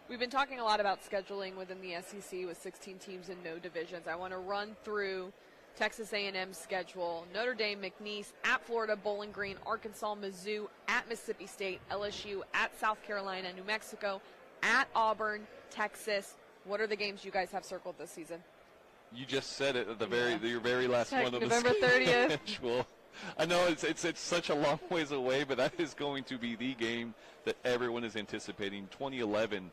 We've been talking a lot about scheduling within the SEC with 16 teams in no divisions. I want to run through Texas A&M's schedule. Notre Dame, McNeese, at Florida, Bowling Green, Arkansas, Mizzou, at Mississippi State, LSU, at South Carolina, New Mexico, at Auburn, Texas. What are the games you guys have circled this season? You just said it at your very last one of the November 30th. schedule. I know it's such a long ways away, but that is going to be the game that everyone is anticipating. 2011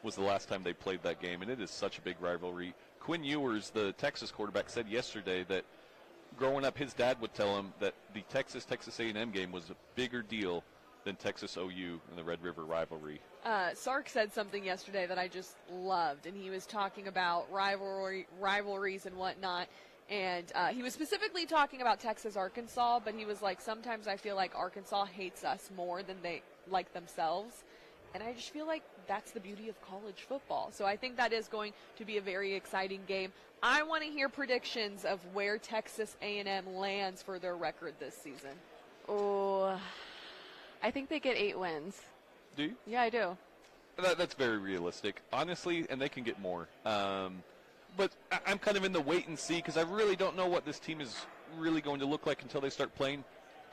was the last time they played that game, and it is such a big rivalry. Quinn Ewers, the Texas quarterback, said yesterday that growing up, his dad would tell him that the Texas A&M game was a bigger deal than Texas OU and the Red River rivalry. Sark said something yesterday that I just loved, and he was talking about rivalries and whatnot. And he was specifically talking about Texas-Arkansas, but he was like, sometimes I feel like Arkansas hates us more than they like themselves. And I just feel like that's the beauty of college football. So I think that is going to be a very exciting game. I want to hear predictions of where Texas A&M lands for their record this season. Oh, I think they get 8 wins. Do you? Yeah, I do. That's very realistic, honestly, and they can get more. But I'm kind of in the wait and see because I really don't know what this team is really going to look like until they start playing.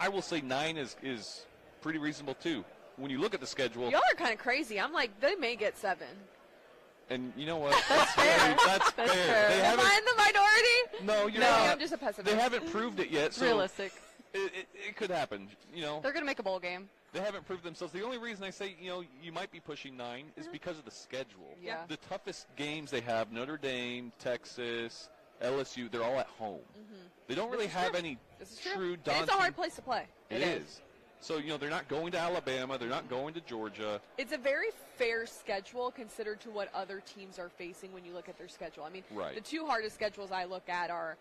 I will say 9 is pretty reasonable, too. When you look at the schedule. Y'all are kind of crazy. I'm like, they may get 7. And you know what? That's fair. That's fair. Am I in the minority? No, you're not. I'm just a pessimist. They haven't proved it yet. So realistic. It could happen. They're going to make a bowl game. They haven't proved themselves. The only reason I say, you might be pushing 9 is because of the schedule. Yeah. The toughest games they have, Notre Dame, Texas, LSU, they're all at home. Mm-hmm. They don't really have any true daunting. It's a hard place to play. It is. So, they're not going to Alabama. They're not going to Georgia. It's a very fair schedule considered to what other teams are facing when you look at their schedule. I mean, Right. the two hardest schedules I look at are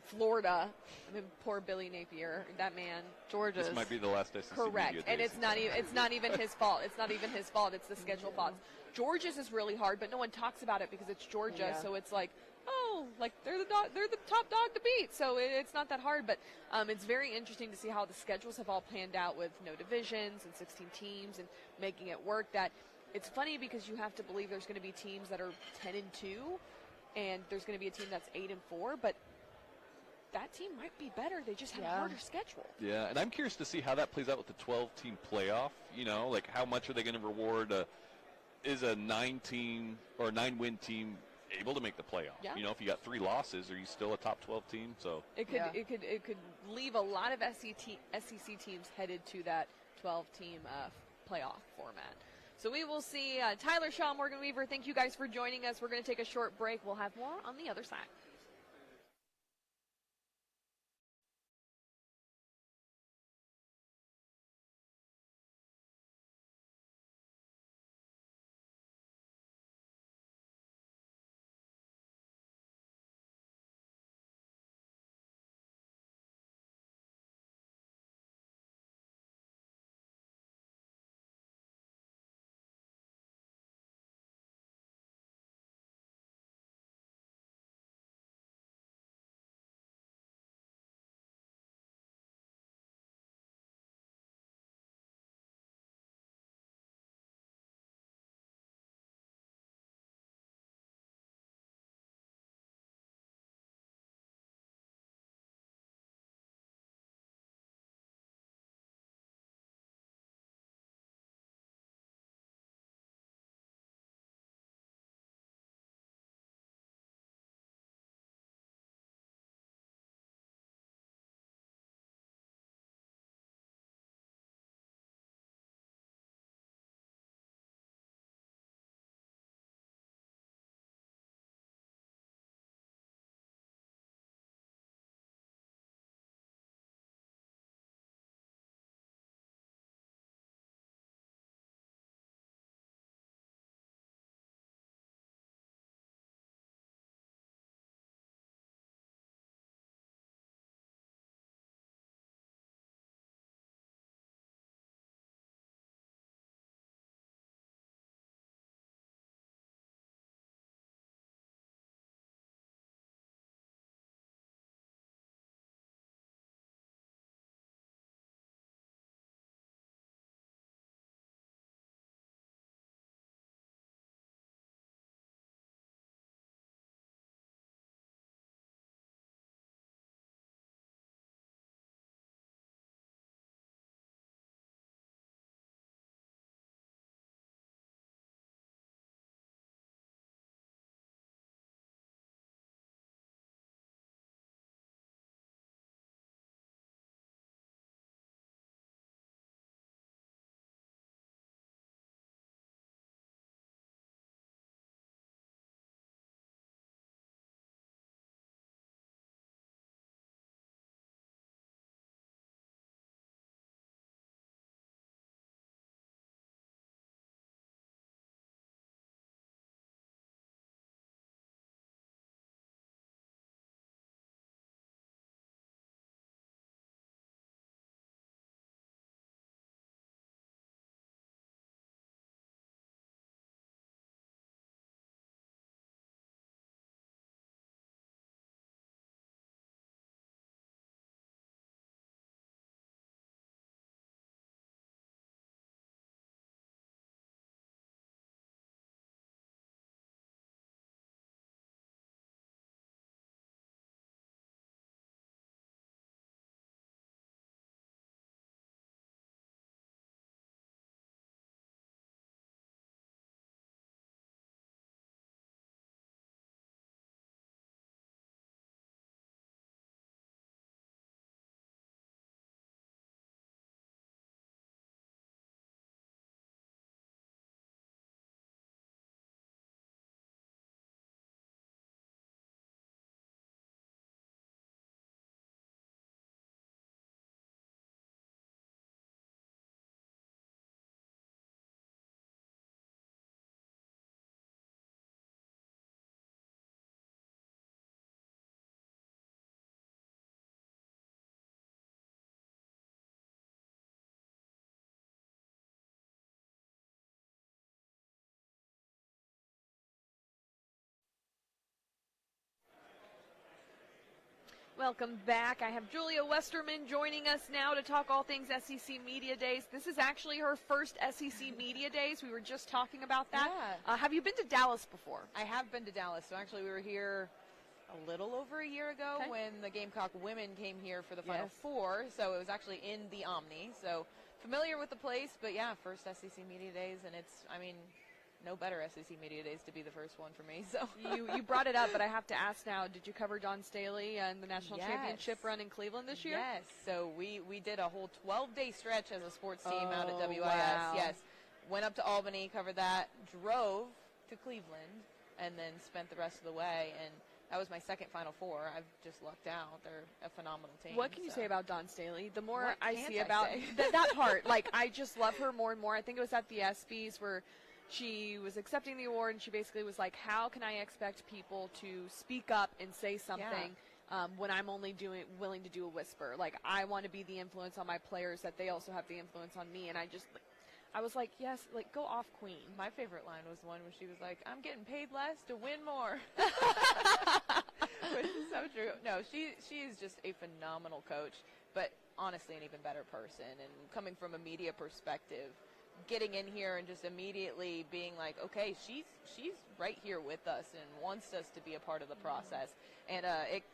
Florida. I mean, poor Billy Napier, that man. Georgia's. This might be the last SEC Correct, media and days. it's not even his fault. It's not even his fault. It's the schedule fault. Georgia's is really hard, but no one talks about it because it's Georgia. Yeah. So it's like, oh, like they're the top dog to beat. So it's not that hard. But it's very interesting to see how the schedules have all planned out with no divisions and 16 teams and making it work. That it's funny because you have to believe there's going to be teams that are 10-2, and there's going to be a team that's 8-4, but that team might be better. They just have a harder schedule. Yeah, and I'm curious to see how that plays out with the 12-team playoff. Like how much are they going to reward? Is a 9-team or 9-win team able to make the playoff? Yeah. If you got 3 losses, are you still a top 12 team? So It could leave a lot of SEC teams headed to that 12-team playoff format. So we will see. Tyler Shaw, Morgan Weaver, thank you guys for joining us. We're going to take a short break. We'll have more on the other side. Welcome back. I have Julia Westerman joining us now to talk all things SEC Media Days. This is actually her first SEC Media Days. We were just talking about that. Yeah. Have you been to Dallas before? I have been to Dallas. So actually we were here a little over a year ago when the Gamecock women came here for the Final Four. So it was actually in the Omni. So familiar with the place, but yeah, first SEC Media Days, and it's, I mean, no better SEC Media Days to be the first one for me. So you brought it up, but I have to ask now, did you cover Dawn Staley and the national championship run in Cleveland this year? Yes. So we did a whole 12-day stretch as a sports team out at WIS. Wow. Yes. Went up to Albany, covered that, drove to Cleveland, and then spent the rest of the way. And that was my second Final Four. I've just lucked out. They're a phenomenal team. What can you say about Dawn Staley? The more What I can't see I about say? that part, like, I just love her more and more. I think it was at the ESPYs where she was accepting the award, and she basically was like, how can I expect people to speak up and say something when I'm only willing to do a whisper? Like, I want to be the influence on my players that they also have the influence on me. And I was like, yes, like, go off, queen. My favorite line was the one where she was like, I'm getting paid less to win more. Which is so true. No, she is just a phenomenal coach, but honestly an even better person. And coming from a media perspective, getting in here and just immediately being like, okay, she's right here with us and wants us to be a part of the process. And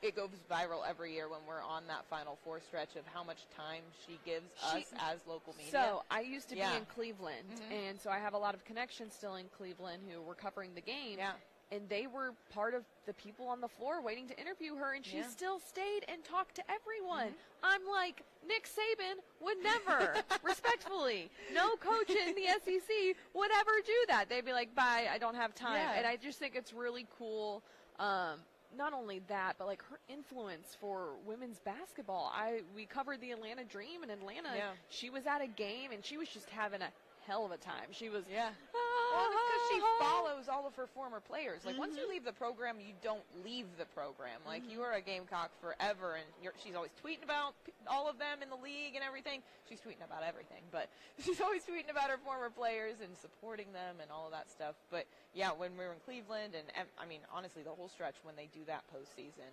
it goes viral every year when we're on that Final Four stretch of how much time she gives us as local media. So I used to be in Cleveland, and so I have a lot of connections still in Cleveland who were covering the game. Yeah. And they were part of the people on the floor waiting to interview her, and she still stayed and talked to everyone. I'm like, Nick Saban would never, respectfully, no coach in the SEC would ever do that. They'd be like, bye, I don't have time. Yeah. And I just think it's really cool. Not only that, but like her influence for women's basketball. We covered the Atlanta Dream in Atlanta. Yeah. She was at a game, and she was just having a hell of a time. She was, well, because she follows all of her former players. Like, once you leave the program, you don't leave the program. Like, you are a Gamecock forever, and she's always tweeting about all of them in the league and everything. She's tweeting about everything, but she's always tweeting about her former players and supporting them and all of that stuff. But, yeah, when we were in Cleveland, and I mean, honestly, the whole stretch when they do that postseason,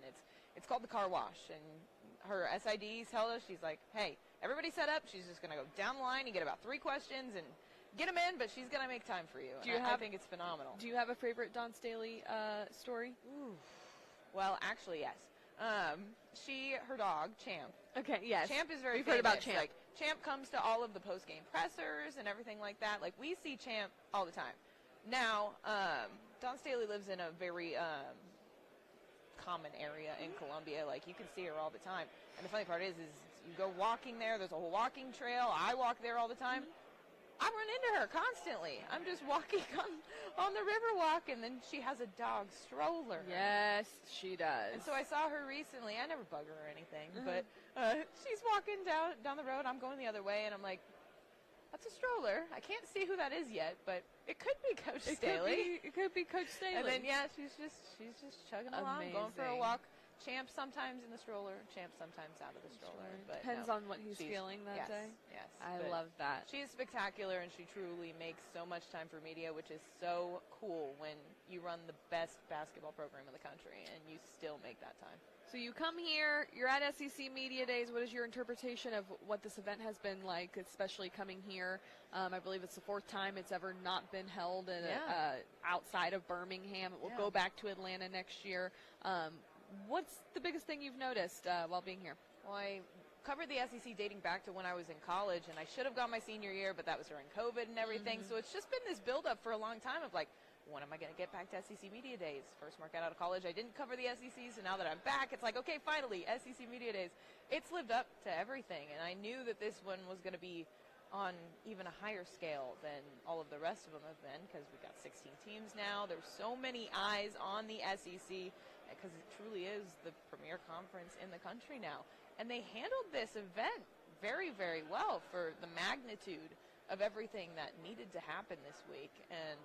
it's called the car wash. And her SIDs tell us, she's like, hey, everybody set up. She's just going to go down the line. You get about 3 questions and get them in, but she's going to make time for you. I think it's phenomenal. Do you have a favorite Dawn Staley story? Ooh. Well, actually, yes. Her dog, Champ. Okay, yes. Champ is very We've famous. heard about Champ. Like, Champ comes to all of the post-game pressers and everything like that. Like, we see Champ all the time. Now, Dawn Staley lives in a very common area in Columbia. Like, you can see her all the time. And the funny part is you go walking there. There's a whole walking trail. I walk there all the time. I run into her constantly. I'm just walking on the Riverwalk, and then she has a dog stroller. Yes, she does. And so I saw her recently. I never bug her or anything, but she's walking down the road. I'm going the other way, and I'm like, that's a stroller. I can't see who that is yet, but it could be Coach Staley. It could be Coach Staley. And then, yeah, she's just chugging along, going for a walk. Champ sometimes in the stroller, Champ sometimes out of the stroller. But depends on what he's feeling that day. Yes, I love that. She's spectacular, and she truly makes so much time for media, which is so cool when you run the best basketball program in the country, and you still make that time. So you come here, you're at SEC Media Days. What is your interpretation of what this event has been like, especially coming here? I believe it's the 4th time it's ever not been held outside of Birmingham. It will go back to Atlanta next year. What's the biggest thing you've noticed while being here? Well, I covered the SEC dating back to when I was in college, and I should have gone my senior year, but that was during COVID and everything. So it's just been this build-up for a long time of like, when am I going to get back to SEC Media Days? First mark out of college, I didn't cover the SEC, so now that I'm back, it's like, okay, finally, SEC Media Days. It's lived up to everything, and I knew that this one was going to be on even a higher scale than all of the rest of them have been, because we've got 16 teams now. There's so many eyes on the SEC, because it truly is the premier conference in the country now. And they handled this event very, very well for the magnitude of everything that needed to happen this week. And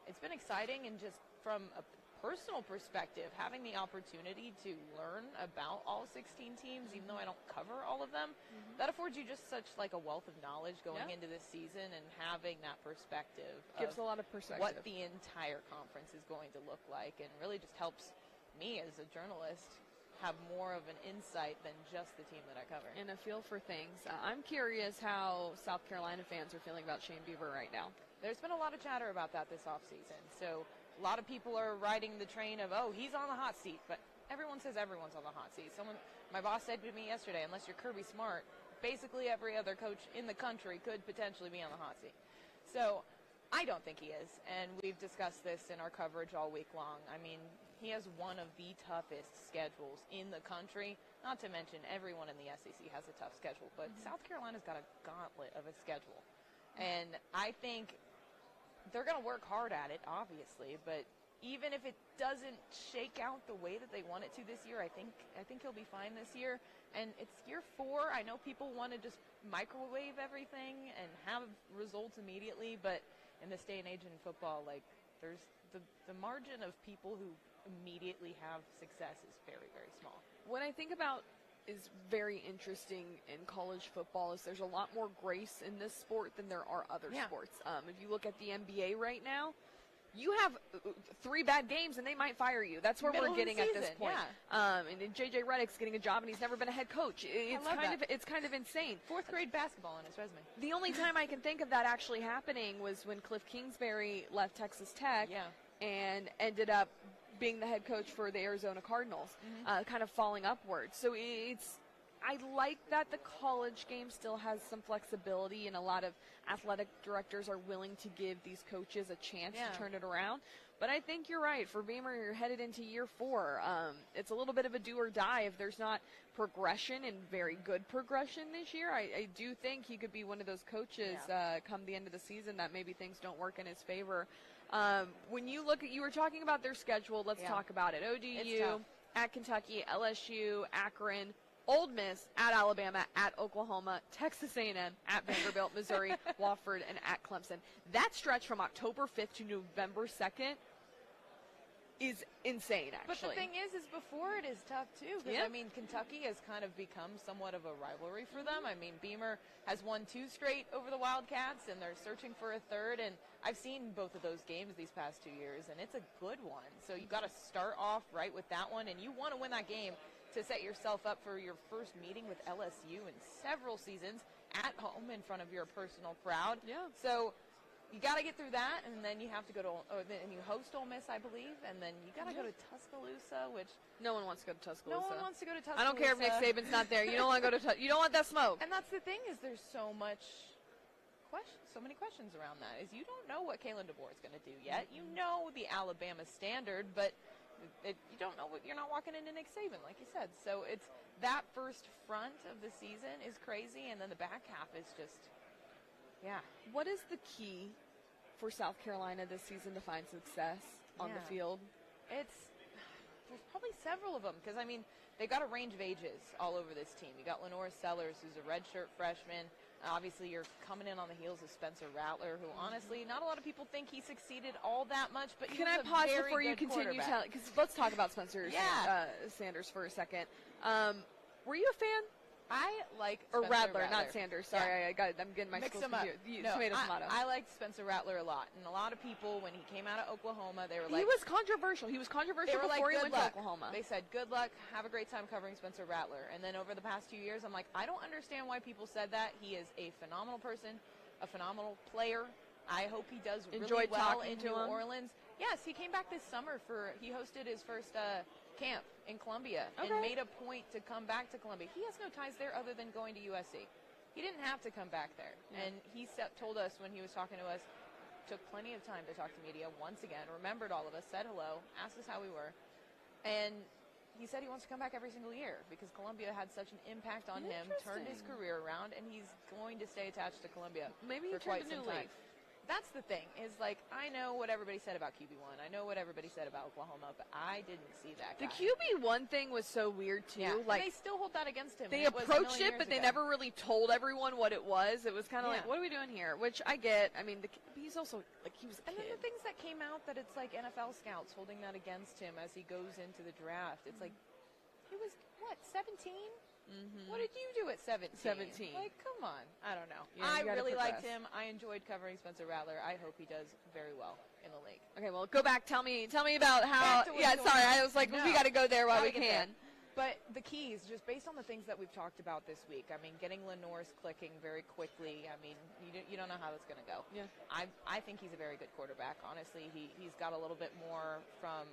it's been exciting, and just from a personal perspective, having the opportunity to learn about all 16 teams, even though I don't cover all of them, that affords you just such like a wealth of knowledge going into this season, and having that perspective gives a lot of perspective. What the entire conference is going to look like, and really just helps me as a journalist have more of an insight than just the team that I cover. And a feel for things. I'm curious how South Carolina fans are feeling about Shane Beaver right now. There's been a lot of chatter about that this offseason. So a lot of people are riding the train of, oh, he's on the hot seat. But everyone says everyone's on the hot seat. My boss said to me yesterday, unless you're Kirby Smart, basically every other coach in the country could potentially be on the hot seat. So I don't think he is. And we've discussed this in our coverage all week long. I mean, he has one of the toughest schedules in the country. Not to mention everyone in the SEC has a tough schedule. But South Carolina's got a gauntlet of a schedule. And I think they're going to work hard at it, obviously, but even if it doesn't shake out the way that they want it to this year, I think he'll be fine this year. And it's year 4. I know people want to just microwave everything and have results immediately, but in this day and age in football, like, there's the margin of people who immediately have success is very, very small. What I think about is very interesting in college football is there's a lot more grace in this sport than there are other sports. If you look at the NBA right now, you have 3 bad games and they might fire you. That's where we're getting at this point. Yeah. And JJ Redick's getting a job and he's never been a head coach. It's kind of insane. 4th grade basketball on his resume. The only time I can think of that actually happening was when Cliff Kingsbury left Texas Tech and ended up being the head coach for the Arizona Cardinals, kind of falling upwards. So I like that the college game still has some flexibility, and a lot of athletic directors are willing to give these coaches a chance to turn it around. But I think you're right. For Beamer, you're headed into year 4. It's a little bit of a do or die if there's not progression, and very good progression this year. I do think he could be one of those coaches come the end of the season that maybe things don't work in his favor. When you look at, you were talking about their schedule. Let's talk about it. ODU, at Kentucky, LSU, Akron, Ole Miss, at Alabama, at Oklahoma, Texas A&M, at Vanderbilt, Missouri, Wofford, and at Clemson. That stretch from October 5th to November 2nd is insane, actually. But the thing is before it is tough, too. Because, I mean, Kentucky has kind of become somewhat of a rivalry for them. I mean, Beamer has won 2 straight over the Wildcats, and they're searching for a 3rd. And I've seen both of those games these past 2 years, and it's a good one. So you've got to start off right with that one, and you want to win that game to set yourself up for your first meeting with LSU in several seasons at home in front of your personal crowd. Yeah. So you got to get through that, and then you have to go to, and you host Ole Miss, I believe, and then you got to go to Tuscaloosa, which no one wants to go to Tuscaloosa. No one wants to go to Tuscaloosa. I don't care if Nick Saban's not there. You don't want to go to. You don't want that smoke. And that's the thing is there's so many questions around that. Is you don't know what Kalen DeBoer is going to do yet. You know the Alabama standard, but you don't know what you're not walking into Nick Saban, like you said. So it's that first front of the season is crazy, and then the back half is just. Yeah. What is the key for South Carolina this season to find success on the field? There's probably several of them because, I mean, they got a range of ages all over this team. You got Lenora Sellers, who's a redshirt freshman. Obviously, you're coming in on the heels of Spencer Rattler, who honestly, not a lot of people think he succeeded all that much. But can I pause before you continue telling? Because let's talk about Spencer Sanders for a second. Were you a fan? I like Spencer Rattler, not Sanders. Sorry, I'm getting my Mix schools them up. confused. No, tomato. I liked Spencer Rattler a lot, and a lot of people, when he came out of Oklahoma, they were like, he was controversial. He was controversial before he went to Oklahoma. They said, "Good luck, have a great time covering Spencer Rattler." And then over the past 2 years, I'm like, I don't understand why people said that. He is a phenomenal person, a phenomenal player. I hope he does really well in New Orleans. Yes, he came back this summer he hosted his first camp in Columbia and made a point to come back to Columbia. He has no ties there other than going to USC. He didn't have to come back there. And he told us when he was talking to us, took plenty of time to talk to media once again, remembered all of us, said hello, asked us how we were. And he said he wants to come back every single year because Columbia had such an impact on him, turned his career around, and he's going to stay attached to Columbia for quite some time. That's the thing, is like, I know what everybody said about QB1. I know what everybody said about Oklahoma, but I didn't see that guy. The QB1 thing was so weird, too. Yeah. Like, they still hold that against him. They approached it, but they never really told everyone what it was. It was kind of like, what are we doing here? Which I get. I mean, he's also, like, he was a kid. And then the things that came out that it's like NFL scouts holding that against him as he goes into the draft. It's like, he was, 17? What did you do at 17? Like, come on. I don't know. Yeah, I really liked him. I enjoyed covering Spencer Rattler. I hope he does very well in the league. Okay, well, go back. Tell me about how. Yeah, sorry. I was like, we got to go there while we can. But the keys, just based on the things that we've talked about this week, I mean, getting Lenore's clicking very quickly. I mean, you don't know how that's going to go. Yeah. I think he's a very good quarterback. Honestly, he's got a little bit more from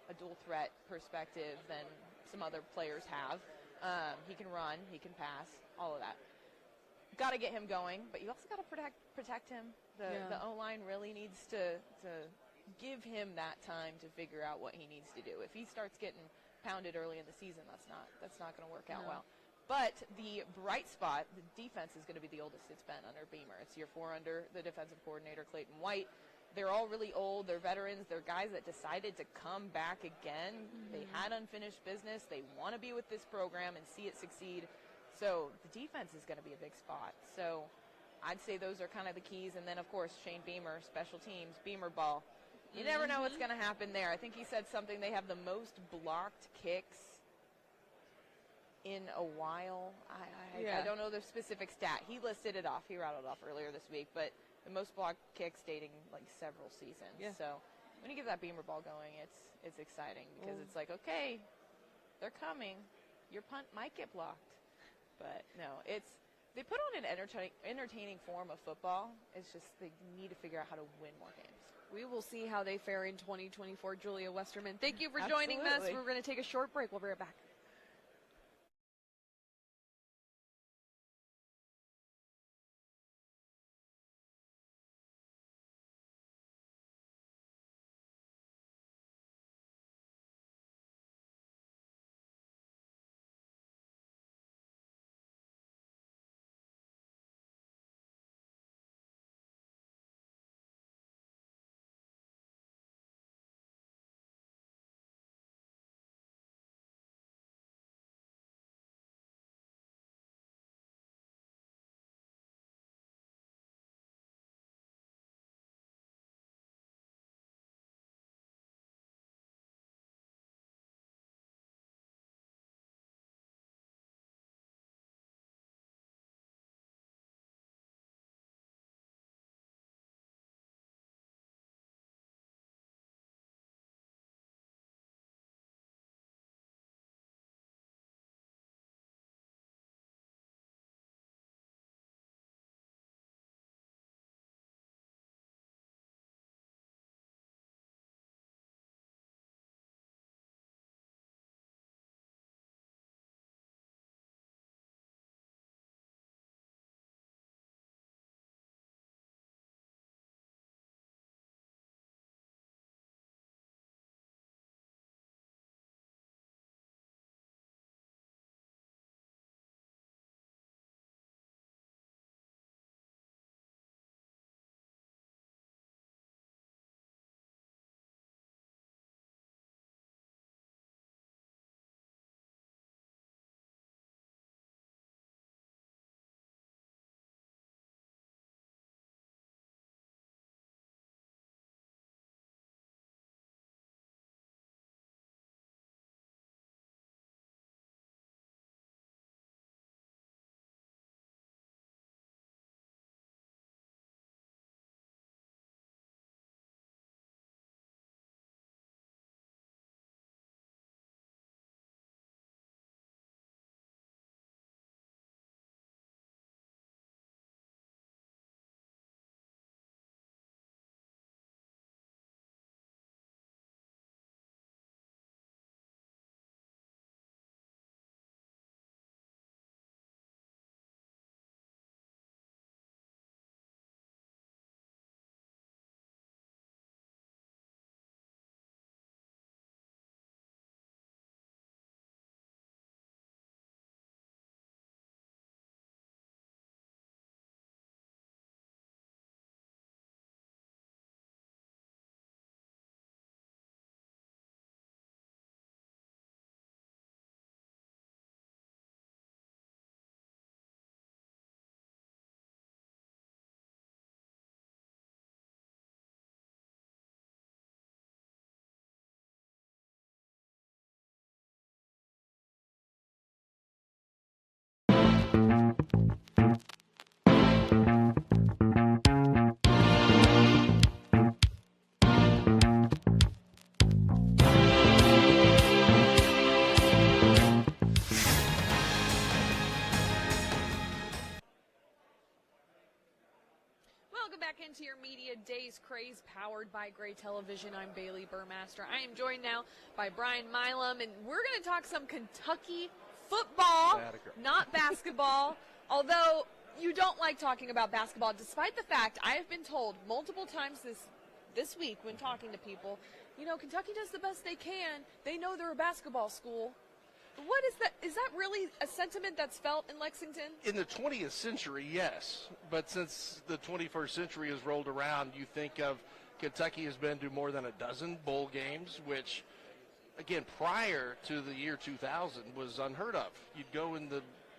a dual threat perspective than some other players have. He can run, he can pass, all of that. Got to get him going, but you also got to protect him. The O-line really needs to give him that time to figure out what he needs to do. If he starts getting pounded early in the season, that's not going to work out well. But the bright spot, the defense is going to be the oldest it's been under Beamer. It's year 4 under the defensive coordinator, Clayton White. They're all really old. They're veterans. They're guys that decided to come back again. They had unfinished business. They want to be with this program and see it succeed. So the defense is going to be a big spot. So I'd say those are kind of the keys. And then, of course, Shane Beamer, special teams, Beamer ball. You never know what's going to happen there. I think he said something. They have the most blocked kicks in a while. I don't know the specific stat. He listed it off. He rattled off earlier this week. But the most blocked kicks dating like several seasons. Yeah. So when you get that Beamer ball going, it's exciting because it's like, okay, they're coming. Your punt might get blocked. But no, they put on an entertaining form of football. It's just they need to figure out how to win more games. We will see how they fare in 2024. Julia Westerman, thank you for joining us. We're going to take a short break. We'll be right back. into your Media Days Craze, powered by Gray Television. I'm Bailey Burmaster. I am joined now by Brian Milam, and we're going to talk some Kentucky football, not basketball, although you don't like talking about basketball, despite the fact I have been told multiple times this week when talking to people, Kentucky does the best they can. They know they're a basketball school. What is that? Is that really a sentiment that's felt in Lexington? In the 20th century, yes. But since the 21st century has rolled around, you think of Kentucky has been to more than a dozen bowl games, which, again, prior to the year 2000 was unheard of. You'd go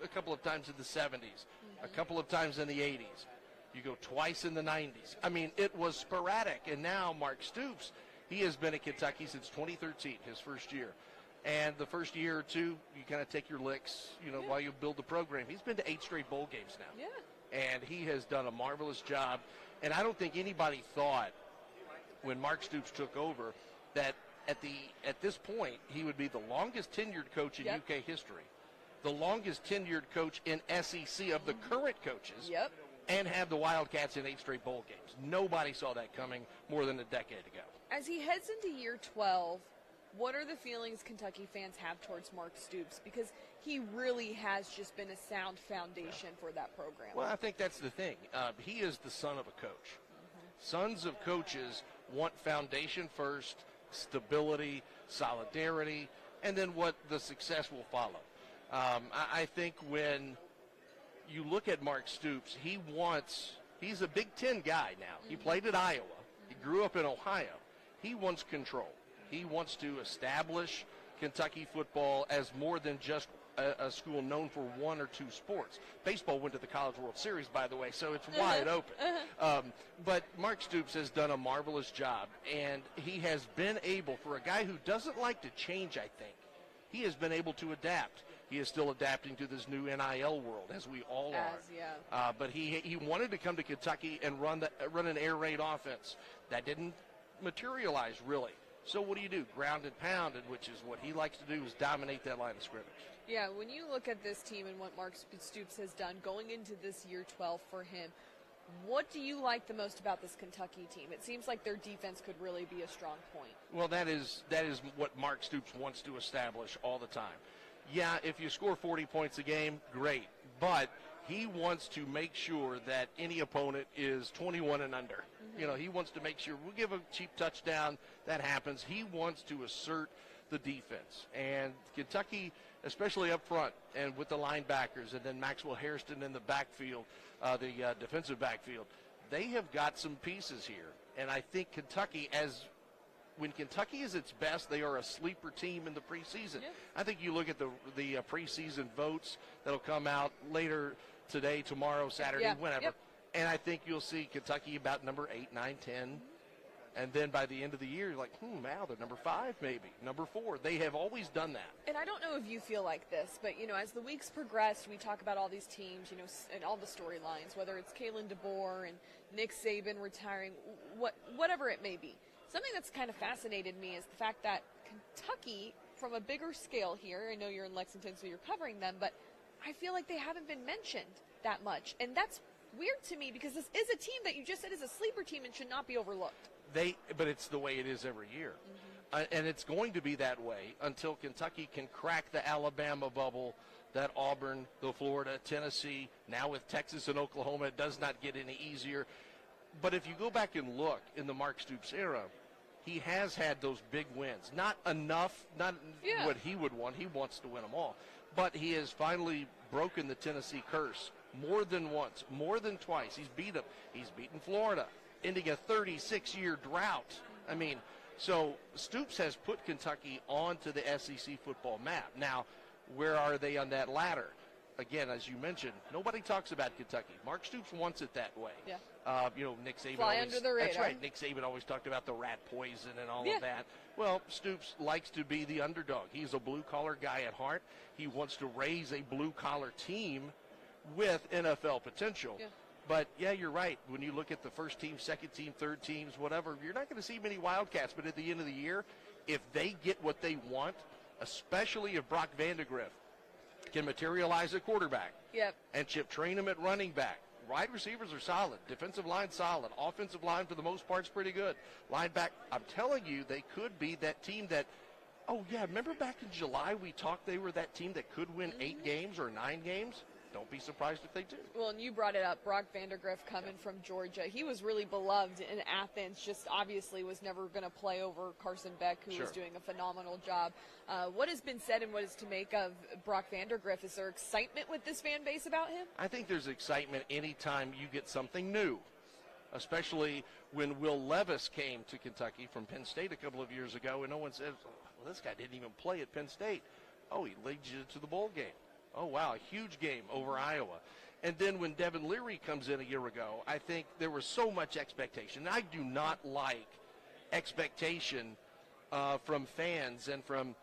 a couple of times in the 70s, a couple of times in the 80s. You go twice in the 90s. I mean, it was sporadic. And now Mark Stoops, he has been at Kentucky since 2013, his first year. And the first year or two, you kind of take your licks, while you build the program. He's been to 8 straight bowl games now. Yeah. And he has done a marvelous job. And I don't think anybody thought when Mark Stoops took over that at this point he would be the longest tenured coach in UK history, the longest tenured coach in SEC of the current coaches, and have the Wildcats in 8 straight bowl games. Nobody saw that coming more than a decade ago. As he heads into year 12, what are the feelings Kentucky fans have towards Mark Stoops? Because he really has just been a sound foundation for that program. Well, I think that's the thing. He is the son of a coach. Sons of coaches want foundation first, stability, solidarity, and then what the success will follow. I think when you look at Mark Stoops, he's a Big Ten guy now. He played at Iowa. He grew up in Ohio. He wants control. He wants to establish Kentucky football as more than just a school known for 1 or 2 sports. Baseball went to the College World Series, by the way, so it's wide open. But Mark Stoops has done a marvelous job, and he has been able, for a guy who doesn't like to change, I think, he has been able to adapt. He is still adapting to this new NIL world, as we all are. But he wanted to come to Kentucky and run an air raid offense. That didn't materialize, really. So what do? Ground and pounded, which is what he likes to do, is dominate that line of scrimmage. Yeah, when you look at this team and what Mark Stoops has done going into this year 12 for him, what do you like the most about this Kentucky team? It seems like their defense could really be a strong point. Well, that is what Mark Stoops wants to establish all the time. Yeah, if you score 40 points a game, great. But he wants to make sure that any opponent is 21 and under. He wants to make sure we'll give a cheap touchdown. That happens. He wants to assert the defense. And Kentucky, especially up front and with the linebackers and then Maxwell Hairston in the backfield, the defensive backfield, they have got some pieces here. And I think when Kentucky is its best, they are a sleeper team in the preseason. Yeah. I think you look at the preseason votes that'll come out later today, tomorrow, Saturday, whenever. Yep. And I think you'll see Kentucky about number 8, 9, 10. And then by the end of the year, you're like, now they're number 5 maybe, number 4. They have always done that. And I don't know if you feel like this, but, as the weeks progressed, we talk about all these teams, and all the storylines, whether it's Kalen DeBoer and Nick Saban retiring, whatever it may be. Something that's kind of fascinated me is the fact that Kentucky, from a bigger scale here, I know you're in Lexington, so you're covering them, but I feel like they haven't been mentioned that much. And that's weird to me because this is a team that you just said is a sleeper team and should not be overlooked. But it's the way it is every year. And it's going to be that way until Kentucky can crack the Alabama bubble that Auburn, the Florida, Tennessee, now with Texas and Oklahoma, it does not get any easier. But if you go back and look in the Mark Stoops era, he has had those big wins. Not enough, not what he would want. He wants to win them all. But he has finally broken the Tennessee curse more than once, more than twice. He's beaten Florida, ending a 36-year drought. I mean, so Stoops has put Kentucky onto the SEC football map. Now, where are they on that ladder? Again, as you mentioned, nobody talks about Kentucky. Mark Stoops wants it that way. Yeah. Nick Saban Fly always, under the radar. That's right. Nick Saban always talked about the rat poison and all of that. Well, Stoops likes to be the underdog. He's a blue-collar guy at heart. He wants to raise a blue-collar team with NFL potential. Yeah. But, yeah, you're right. When you look at the first team, second team, third teams, whatever, you're not going to see many Wildcats. But at the end of the year, if they get what they want, especially if Brock Vandegrift can materialize at quarterback and Chip Trainum at running back, wide receivers are solid. Defensive line solid. Offensive line for the most part is pretty good. Linebacker, I'm telling you, they could be that team that, oh, yeah, remember back in July we talked they were that team that could win 8 games or 9 games? Don't be surprised if they do. Well, and you brought it up, Brock Vandergriff coming from Georgia. He was really beloved in Athens, just obviously was never going to play over Carson Beck, who was doing a phenomenal job. What has been said and what is to make of Brock Vandergriff? Is there excitement with this fan base about him? I think there's excitement anytime you get something new, especially when Will Levis came to Kentucky from Penn State a couple of years ago, and no one says, well, this guy didn't even play at Penn State. Oh, he leads you to the bowl game. Oh, wow, a huge game over Iowa. And then when Devin Leary comes in a year ago, I think there was so much expectation. I do not like expectation from fans and from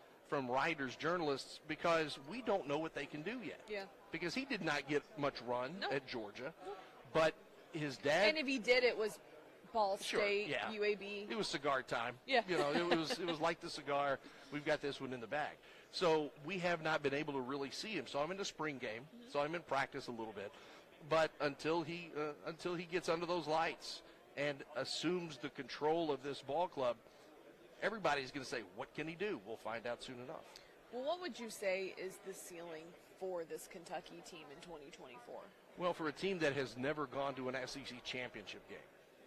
writers, journalists, because we don't know what they can do yet. Yeah. Because he did not get much run at Georgia. But his dad. And if he did, it was Ball State, UAB. It was cigar time. Yeah. You know, it was like the cigar. We've got this one in the bag. So we have not been able to really see him. So I'm in the spring game. So I'm in practice a little bit. But until he gets under those lights and assumes the control of this ball club, everybody's going to say, what can he do? We'll find out soon enough. Well, what would you say is the ceiling for this Kentucky team in 2024? Well, for a team that has never gone to an SEC championship game,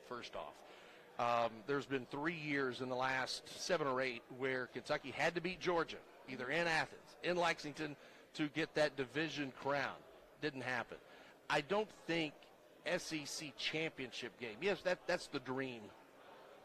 first off, there's been 3 years in the last 7 or 8 where Kentucky had to beat Georgia, either in Athens, in Lexington, to get that division crown. Didn't happen. I don't think SEC championship game, yes, that's the dream.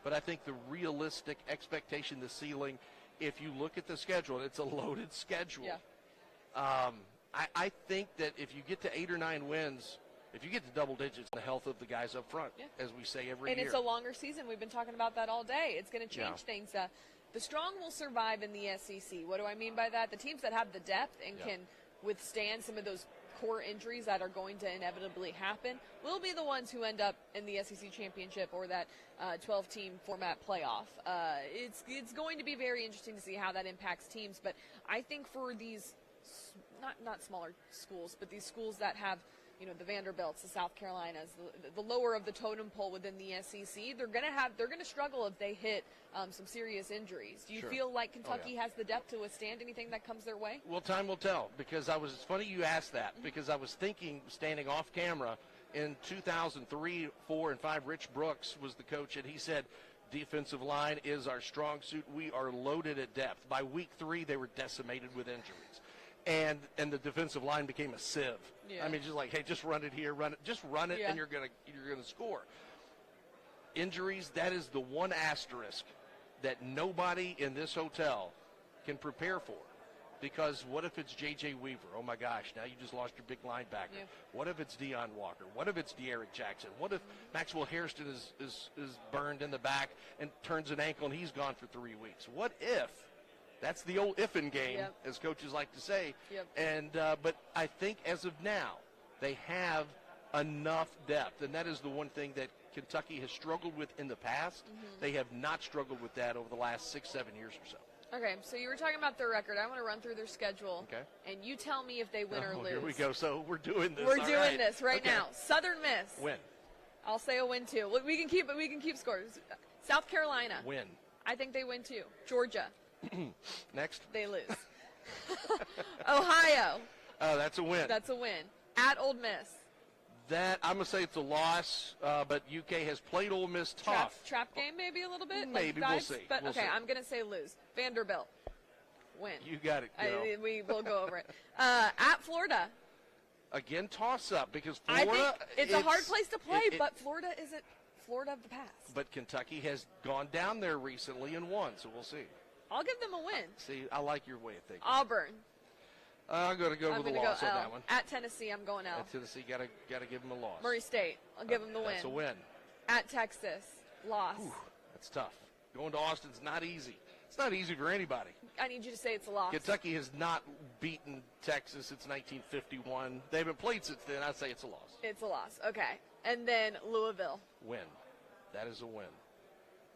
But I think the realistic expectation, the ceiling, if you look at the schedule, and it's a loaded schedule. Yeah. I think that if you get to 8 or 9 wins, if you get to double digits, the health of the guys up front, as we say every year. And it's a longer season. We've been talking about that all day. It's going to change things. The strong will survive in the SEC. What do I mean by that? The teams that have the depth and can withstand some of those core injuries that are going to inevitably happen will be the ones who end up in the SEC championship or that 12-team format playoff. It's going to be very interesting to see how that impacts teams. But I think for these not smaller schools, but these schools that have, you know, the Vanderbilts, the South Carolinas, the lower of the totem pole within the SEC, they're going to struggle if they hit some serious injuries. Do you feel like Kentucky has the depth to withstand anything that comes their way? Well, time will tell, because it's funny you asked that, because I was thinking, standing off camera, in 2003, 4, and 5, Rich Brooks was the coach, and he said, defensive line is our strong suit. We are loaded at depth. By week 3, they were decimated with injuries. And the defensive line became a sieve. Yeah. I mean, just like, hey, just run it here, just run it, and you're gonna score. Injuries, that is the one asterisk that nobody in this hotel can prepare for. Because what if it's J.J. Weaver? Oh, my gosh, now you just lost your big linebacker. Yeah. What if it's Deion Walker? What if it's De'Aaron Jackson? What if Maxwell Hairston is burned in the back and turns an ankle and he's gone for 3 weeks? What if? That's the old if-in game, as coaches like to say. Yep. And but I think as of now, they have enough depth, and that is the one thing that Kentucky has struggled with in the past. They have not struggled with that over the last 6-7 years or so. Okay, so you were talking about their record. I want to run through their schedule. Okay. And you tell me if they win or lose. Here we go. So we're doing this. We're doing this right now. Southern Miss. Win. I'll say a win too. We can keep scores. South Carolina. Win. I think they win too. Georgia. Next. They lose. Ohio. Oh, that's a win. That's a win. At Ole Miss. That I'm gonna say it's a loss, but UK has played Ole Miss tough. Trap game, maybe a little bit. Maybe like we'll see. But we'll see. I'm gonna say lose. Vanderbilt. Win. You got it. We will go over it. At Florida. Again, toss up because Florida. I think it's a hard place to play, but Florida isn't Florida of the past. But Kentucky has gone down there recently and won, so we'll see. I'll give them a win. See, I like your way of thinking. Auburn. I'm going to go with a loss on that one. At Tennessee, I'm going L. At Tennessee, got to give them a loss. Murray State, I'll give them the win. That's a win. At Texas, loss. Whew, that's tough. Going to Austin's not easy. It's not easy for anybody. I need you to say it's a loss. Kentucky has not beaten Texas since 1951. They haven't played since then. I'd say it's a loss. It's a loss. Okay. And then Louisville. Win. That is a win.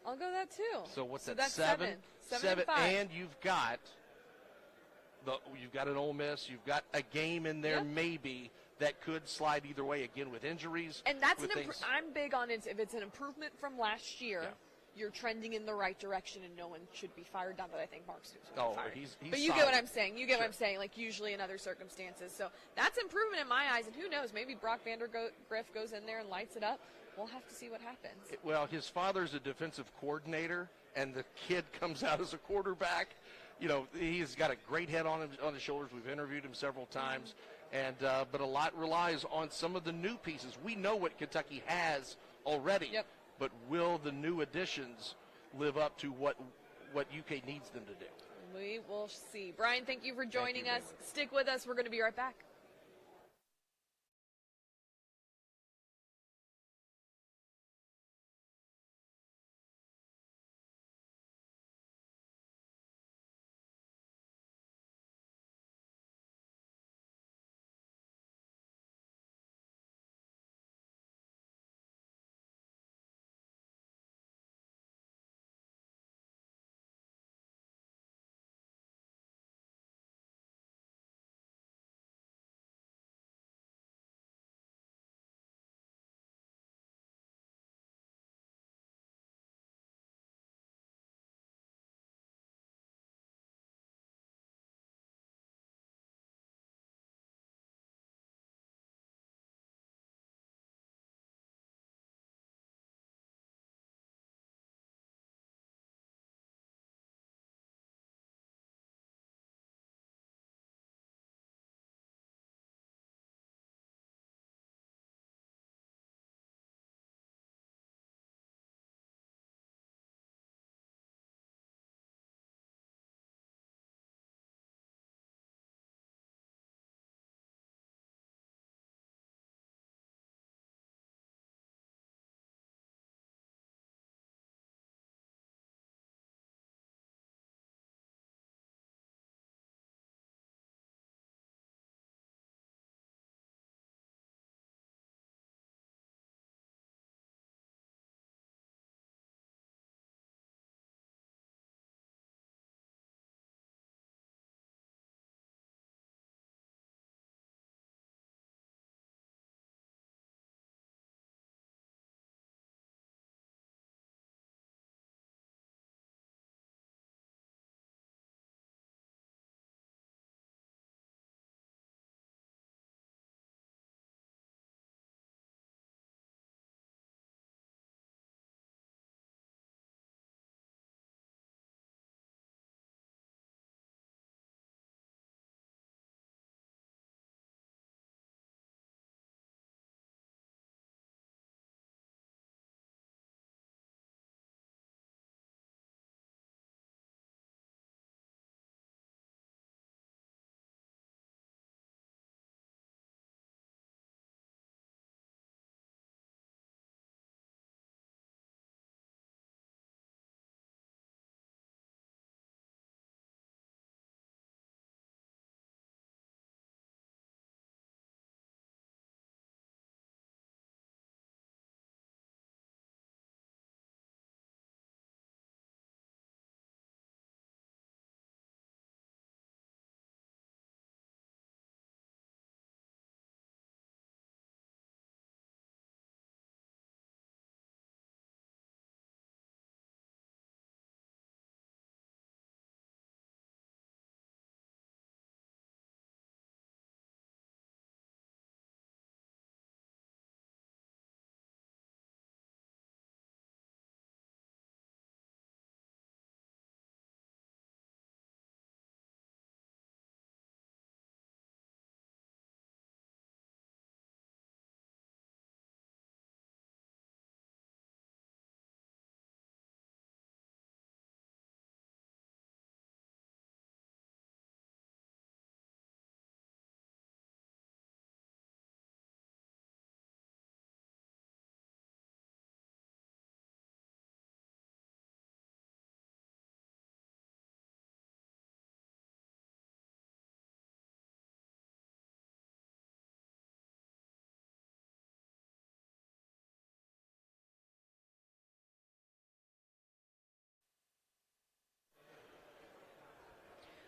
I'll go that too. So what's that? That's 7? 7 and 5. And you've got an Ole Miss. You've got a game in there maybe that could slide either way, again, with injuries. And that's with I'm big on it. If it's an improvement from last year, Yeah. you're trending in the right direction, and no one should be fired. Not that I think Mark Stoops would Oh, be fired. he's but you solid. get what I'm saying. You get what Sure. I'm saying. Like usually in other circumstances. So that's improvement in my eyes. And who knows? Maybe Brock Vandergriff goes in there and lights it up. We'll have to see what happens. Well, his father's a defensive coordinator, and the kid comes out as a quarterback. You know, he's got a great head on his shoulders. We've interviewed him several times, and but a lot relies on some of the new pieces. We know what Kentucky has already, Yep. but will the new additions live up to what UK needs them to do? We will see. Brian, thank you for joining you, us. Bailey. Stick with us. We're going to be right back.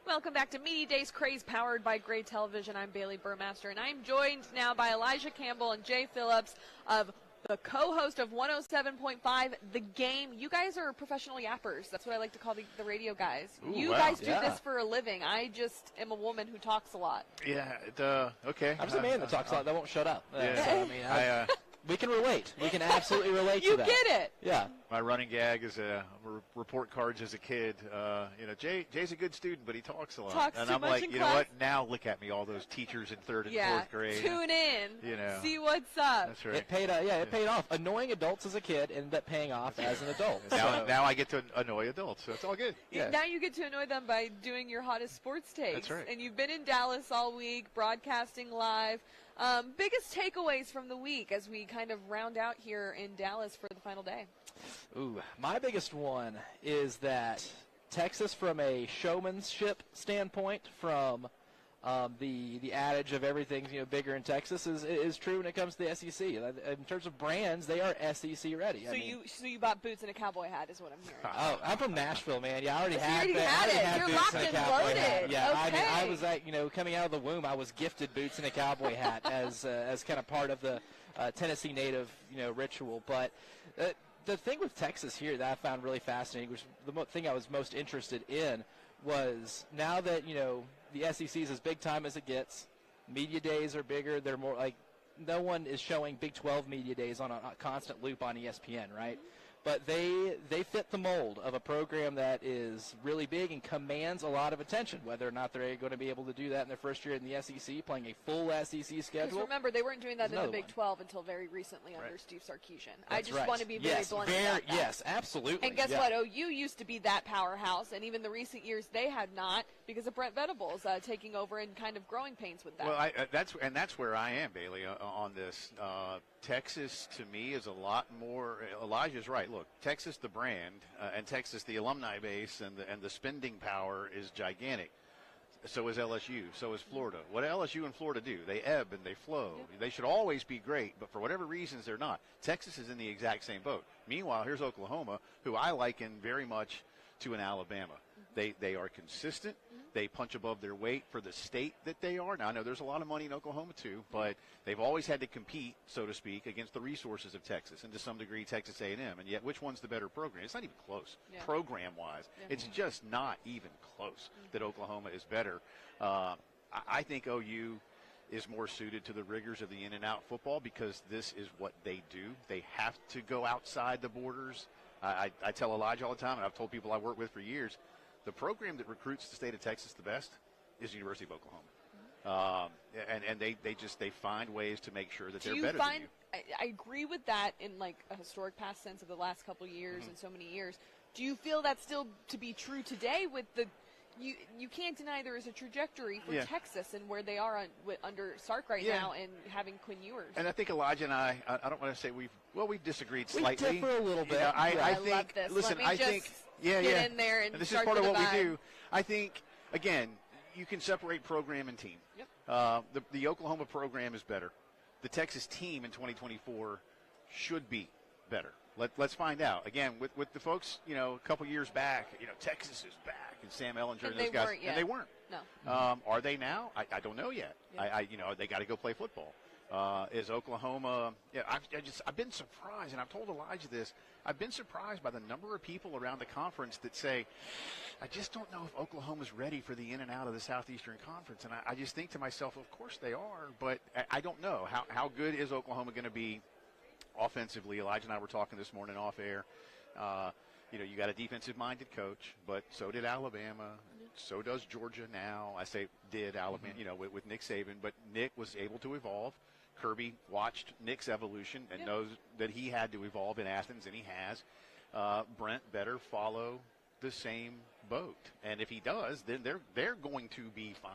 Welcome back to Media Days Craze, powered by Gray Television. I'm Bailey Burmaster, and I'm joined now by Elijah Campbell and Jay Phillips of the co-host of 107.5 The Game. You guys are professional yappers. That's what I like to call the radio guys. Ooh, you wow. guys do this for a living. I just am a woman who talks a lot. Yeah, okay. I'm just a man that talks a lot that won't shut up. Yeah. So, I mean, we can relate. We can absolutely relate to You that. get it. Yeah. My running gag is report cards as a kid. Jay's a good student, but he talks a lot. Talks and too I'm much like, in you know class. what? Now look at me, all those teachers in 3rd and 4th grade. Tune in. You know. See what's up. That's right. It paid. It paid off. Annoying adults as a kid ended up paying off as an adult. Now I get to annoy adults, so it's all good. Yeah. Now you get to annoy them by doing your hottest sports takes. That's right. And you've been in Dallas all week, broadcasting live. Biggest takeaways from the week as we kind of round out here in Dallas for the final day. Ooh, my biggest one is that Texas, from a showmanship standpoint, from the adage of everything's bigger in Texas is true when it comes to the SEC. In terms of brands, they are SEC ready. So you bought boots and a cowboy hat is what I'm hearing. Oh, I'm from Nashville, man. Yeah, I already So had you already that. had it. You're boots locked and a and cowboy loaded. hat. Yeah, I mean, I Okay. was like, coming out of the womb, I was gifted boots and a cowboy hat as kind of part of the Tennessee native ritual. But the thing with Texas here that I found really fascinating, which the thing I was most interested in, was now that the SEC is as big time as it gets. Media days are bigger. They're more like, no one is showing Big 12 media days on a constant loop on ESPN, right? But they fit the mold of a program that is really big and commands a lot of attention. Whether or not they're going to be able to do that in their first year in the SEC, playing a full SEC Because schedule. remember, they weren't doing that in the Another Big one. 12 until very recently under Steve Sarkisian. I That's just right. want to be very yes, blunt about that. Yes, absolutely. And guess yeah. what? OU used to be that powerhouse, and even the recent years they had not because of Brent Venables taking over and kind of growing pains with that. Well, that's where I am, Bailey, on this. Texas, to me, is a lot more. Elijah's right. Look, Texas, the brand, and Texas, the alumni base, and the spending power is gigantic. So is LSU. So is Florida. What do LSU and Florida do? They ebb and they flow. Yeah. They should always be great, but for whatever reasons, they're not. Texas is in the exact same boat. Meanwhile, here's Oklahoma, who I liken very much to an Alabama. They are consistent. They punch above their weight for the state that they are. Now, I know there's a lot of money in Oklahoma, too, but they've always had to compete, so to speak, against the resources of Texas, and to some degree Texas A&M. And yet, which one's the better program? It's not even close, program-wise. Yeah. It's just not even close that Oklahoma is better. I think OU is more suited to the rigors of the in-and-out football because this is what they do. They have to go outside the borders. I tell Elijah all the time, and I've told people I work with for years, the program that recruits the state of Texas the best is the University of Oklahoma. And they find ways to make sure that they're better than you. I agree with that in like a historic past sense of the last couple of years and so many years. Do you feel that's still to be true today with the you can't deny there is a trajectory for Texas and where they are under Sark right now and having Quinn Ewers. And I think Elijah and I don't want to say we've disagreed slightly. We differ a little bit. I think, love this. Listen, Let me just get in there and this is part of what we do. I think, again, you can separate program and team. Yep. The Oklahoma program is better. The Texas team in 2024 should be better. Let's find out. Again, with the folks, a couple years back, Texas is back, and Sam Ellinger and those guys, and they weren't. No. Are they now? I don't know yet. Yeah. They got to go play football. Is Oklahoma? Yeah, I've been surprised, and I've told Elijah this. I've been surprised by the number of people around the conference that say, I just don't know if Oklahoma's ready for the in and out of the Southeastern Conference. And I just think to myself, of course they are, but I don't know. How good is Oklahoma going to be offensively? Elijah and I were talking this morning off air. You got a defensive-minded coach, but so did Alabama. So does Georgia now. I say did Alabama, with Nick Saban. But Nick was able to evolve. Kirby watched Nick's evolution and knows that he had to evolve in Athens, and he has. Brent better follow the same boat. And if he does, then they're going to be fine.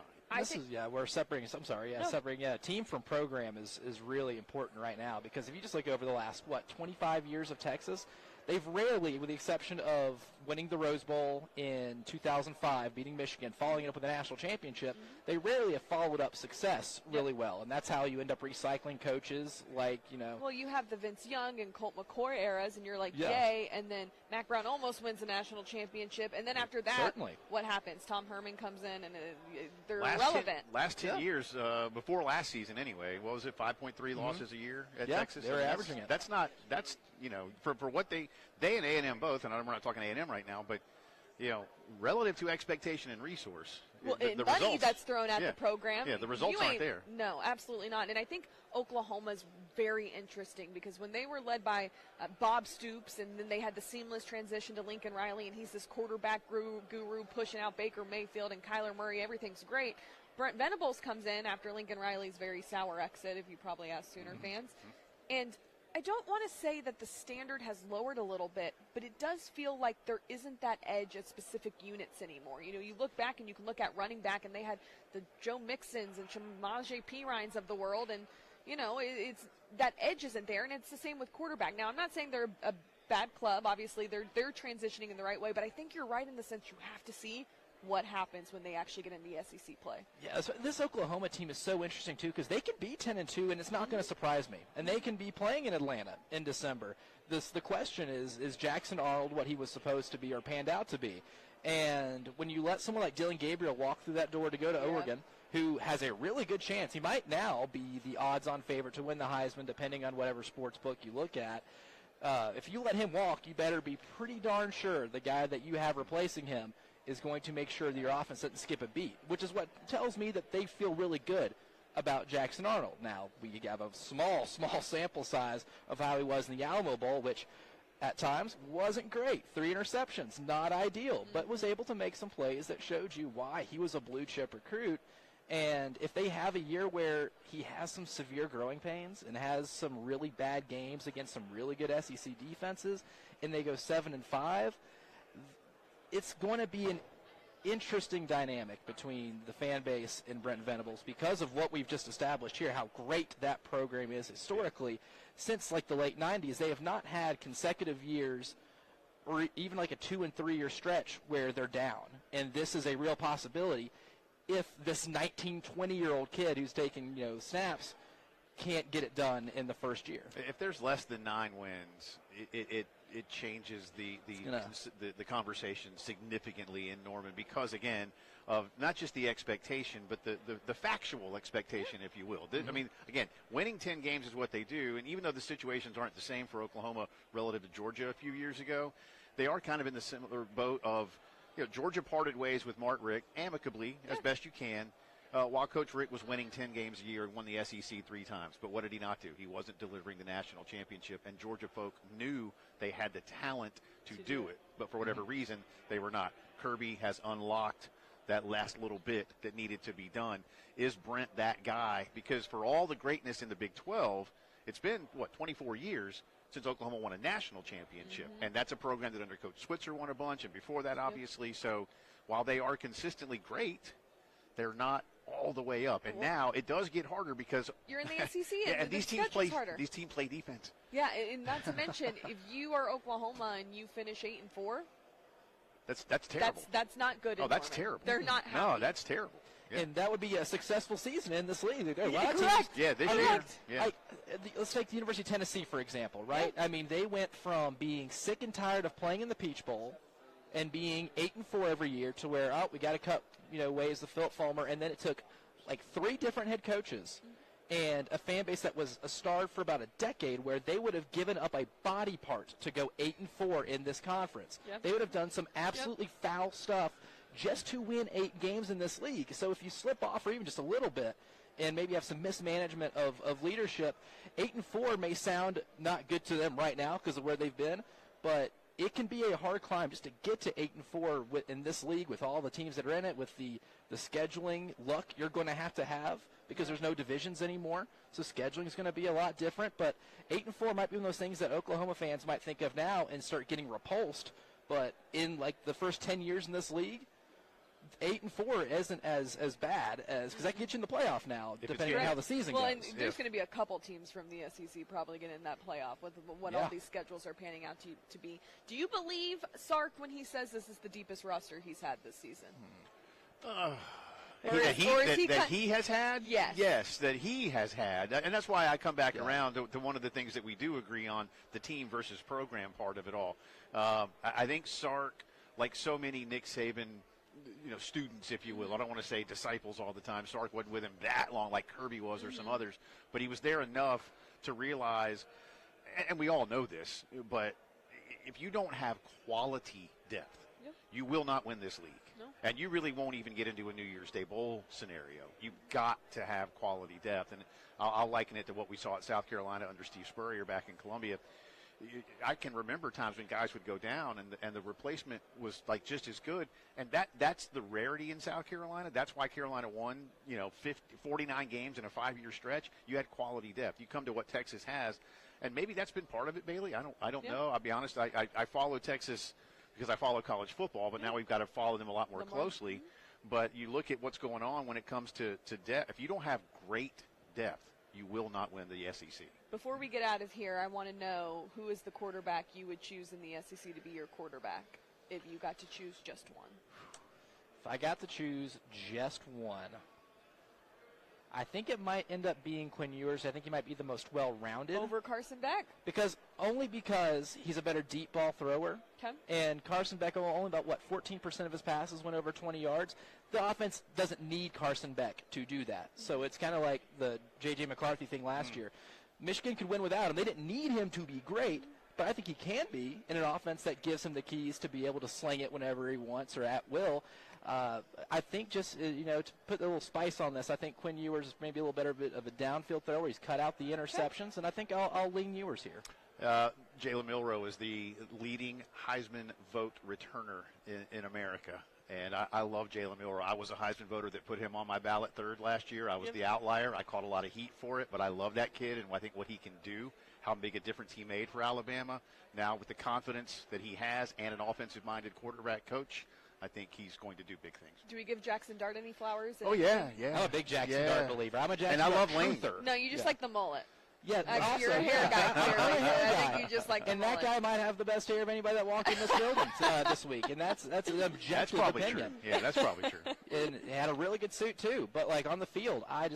We're separating. I'm sorry. Separating. Team from program is really important right now because if you just look over the last 25 years of Texas, they've rarely, with the exception of winning the Rose Bowl in 2005, beating Michigan, following it up with a national championship, they rarely have followed up success really well. And that's how you end up recycling coaches like, Well, you have the Vince Young and Colt McCoy eras, and you're like, yay. And then Mac Brown almost wins a national championship. And then after that, what happens? Tom Herman comes in, and they're irrelevant. Last 10 years, before last season anyway, what was it, 5.3 losses a year at Texas? They were averaging it. That's for what they and A&M both, and we're not talking A&M right now, but, relative to expectation and resource. Well, the money results, that's thrown at the program. Yeah, the results aren't there. No, absolutely not. And I think Oklahoma's very interesting because when they were led by Bob Stoops, and then they had the seamless transition to Lincoln Riley, and he's this quarterback guru pushing out Baker Mayfield and Kyler Murray, everything's great. Brent Venables comes in after Lincoln Riley's very sour exit, if you probably ask Sooner fans. And I don't want to say that the standard has lowered a little bit, but it does feel like there isn't that edge at specific units anymore. You look back and you can look at running back, and they had the Joe Mixons and Chamaje Perines of the world, and, it's that edge isn't there, and it's the same with quarterback. Now, I'm not saying they're a bad club. Obviously, they're transitioning in the right way, but I think you're right in the sense you have to see what happens when they actually get into SEC play. Yeah, so this Oklahoma team is so interesting, too, because they could be 10-2, and it's not going to surprise me. And they can be playing in Atlanta in December. The question is Jackson Arnold what he was supposed to be or panned out to be? And when you let someone like Dylan Gabriel walk through that door to go to Oregon, who has a really good chance, he might now be the odds-on favorite to win the Heisman, depending on whatever sports book you look at. If you let him walk, you better be pretty darn sure the guy that you have replacing him is going to make sure that your offense doesn't skip a beat, which is what tells me that they feel really good about Jackson Arnold. Now, we have a small sample size of how he was in the Alamo Bowl, which at times wasn't great. 3 interceptions, not ideal, but was able to make some plays that showed you why he was a blue-chip recruit. And if they have a year where he has some severe growing pains and has some really bad games against some really good SEC defenses, and they go 7-5, it's going to be an interesting dynamic between the fan base and Brent Venables because of what we've just established here, how great that program is historically. Since like the late 90s, they have not had consecutive years or even like a 2 and 3 year stretch where they're down. And this is a real possibility if this 19, 20-year-old kid who's taking, snaps can't get it done in the first year. If there's less than 9 wins, it changes the conversation significantly in Norman because, again, of not just the expectation, but the factual expectation, if you will. I mean, again, winning 10 games is what they do, and even though the situations aren't the same for Oklahoma relative to Georgia a few years ago, they are kind of in the similar boat of, Georgia parted ways with Mark Richt amicably as best you can, while Coach Richt was winning 10 games a year and won the SEC 3 times. But what did he not do? He wasn't delivering the national championship, and Georgia folk knew they had the talent to do it. But for whatever reason, they were not. Kirby has unlocked that last little bit that needed to be done. Is Brent that guy? Because for all the greatness in the Big 12, it's been, 24 years since Oklahoma won a national championship. And that's a program that under Coach Switzer won a bunch, and before that, obviously. So while they are consistently great, they're not all the way up. And now it does get harder because you're in the SEC, and these teams play defense. Yeah, and not to mention, if you are Oklahoma and you finish 8-4, that's terrible. That's not good. Oh, that's terrible. They're not happy. No, that's terrible. Yeah. And that would be a successful season in this league. Correct. Yeah, this year. Yeah. Let's take the University of Tennessee, for example, right? Yeah. I mean, they went from being sick and tired of playing in the Peach Bowl and being 8-4 every year to where, we got to cut, ways of Philip Fulmer. And then it took like 3 different head coaches and a fan base that was starved for about a decade where they would have given up a body part to go 8-4 in this conference. Yep. They would have done some absolutely foul stuff just to win 8 games in this league. So if you slip off or even just a little bit and maybe have some mismanagement of leadership, 8-4 may sound not good to them right now because of where they've been, but it can be a hard climb just to get to 8-4 in this league with all the teams that are in it, with the scheduling luck you're going to have because there's no divisions anymore. So scheduling is going to be a lot different. But 8-4 might be one of those things that Oklahoma fans might think of now and start getting repulsed. But in like the first 10 years in this league, 8-4 isn't as bad as because that can get you in the playoff now, depending on how the season well, goes. and there's going to be a couple teams from the SEC probably getting in that playoff with what all these schedules are panning out to be. Do you believe Sark when he says this is the deepest roster he's had this season? That he has had? Yes, that he has had. And that's why I come back around to one of the things that we do agree on, the team versus program part of it all. I think Sark, like so many Nick Saban students, if you will. I don't want to say disciples all the time. Sark wasn't with him that long like Kirby was or some others, but he was there enough to realize, and we all know this, but if you don't have quality depth, you will not win this league. No. And you really won't even get into a New Year's Day Bowl scenario. You've got to have quality depth. And I'll liken it to what we saw at South Carolina under Steve Spurrier back in Columbia. I can remember times when guys would go down and the replacement was like just as good. And that's the rarity in South Carolina. That's why Carolina won, 49 games in a 5-year stretch. You had quality depth. You come to what Texas has, and maybe that's been part of it, Bailey. I don't know. I'll be honest. I follow Texas because I follow college football, but now we've got to follow them a lot more closely. But you look at what's going on when it comes to depth. If you don't have great depth, you will not win the SEC. Before we get out of here, I want to know who is the quarterback you would choose in the SEC to be your quarterback if you got to choose just one. If I got to choose just one, I think it might end up being Quinn Ewers. I think he might be the most well-rounded. Over Carson Beck? Because he's a better deep ball thrower. Okay. And Carson Beck, only about, 14% of his passes went over 20 yards. The offense doesn't need Carson Beck to do that. So it's kind of like the J.J. McCarthy thing last year. Michigan could win without him. They didn't need him to be great, but I think he can be in an offense that gives him the keys to be able to sling it whenever he wants or at will. I think just, to put a little spice on this, I think Quinn Ewers is maybe a little better of a downfield thrower. He's cut out the interceptions, and I think I'll lean Ewers here. Jalen Milroe is the leading Heisman vote returner in America. And I love Jalen Milroe. I was a Heisman voter that put him on my ballot third last year. I was the outlier. I caught a lot of heat for it, but I love that kid and I think what he can do, how big a difference he made for Alabama. Now with the confidence that he has and an offensive-minded quarterback coach, I think he's going to do big things. Do we give Jackson Dart any flowers? Oh, yeah. I'm a big Jackson Dart believer. I'm a Jackson Dart truther. And I love Lane. No, you just like the mullet. Yeah, you're a hair guy. Clearly. I think you just like the and mullet. that guy might have the best hair of anybody that walked in this building this week, and that's an objective opinion. True. Yeah, that's probably true. And he had a really good suit too. But on the field, I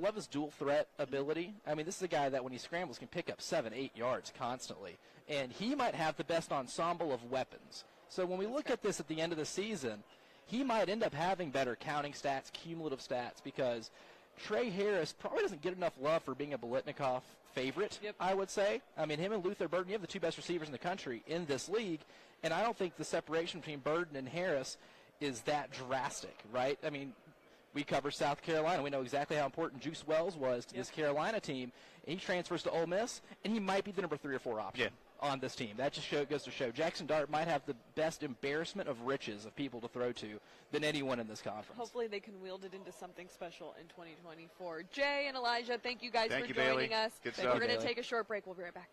love his dual threat ability. I mean, this is a guy that when he scrambles can pick up 7-8 yards constantly, and he might have the best ensemble of weapons. So when we look at this at the end of the season, he might end up having better counting stats, cumulative stats, because Trey Harris probably doesn't get enough love for being a Biletnikoff favorite, I would say. I mean, him and Luther Burden, you have the two best receivers in the country in this league, and I don't think the separation between Burden and Harris is that drastic, right? I mean, we cover South Carolina. We know exactly how important Juice Wells was to this Carolina team, and he transfers to Ole Miss, and he might be the number 3 or 4 option. On this team. That just goes to show Jackson Dart might have the best embarrassment of riches of people to throw to than anyone in this conference. Hopefully they can wield it into something special in 2024. Jay and Elijah, thank you guys for joining Bailey. us. Good We're going to take a short break. We'll be right back.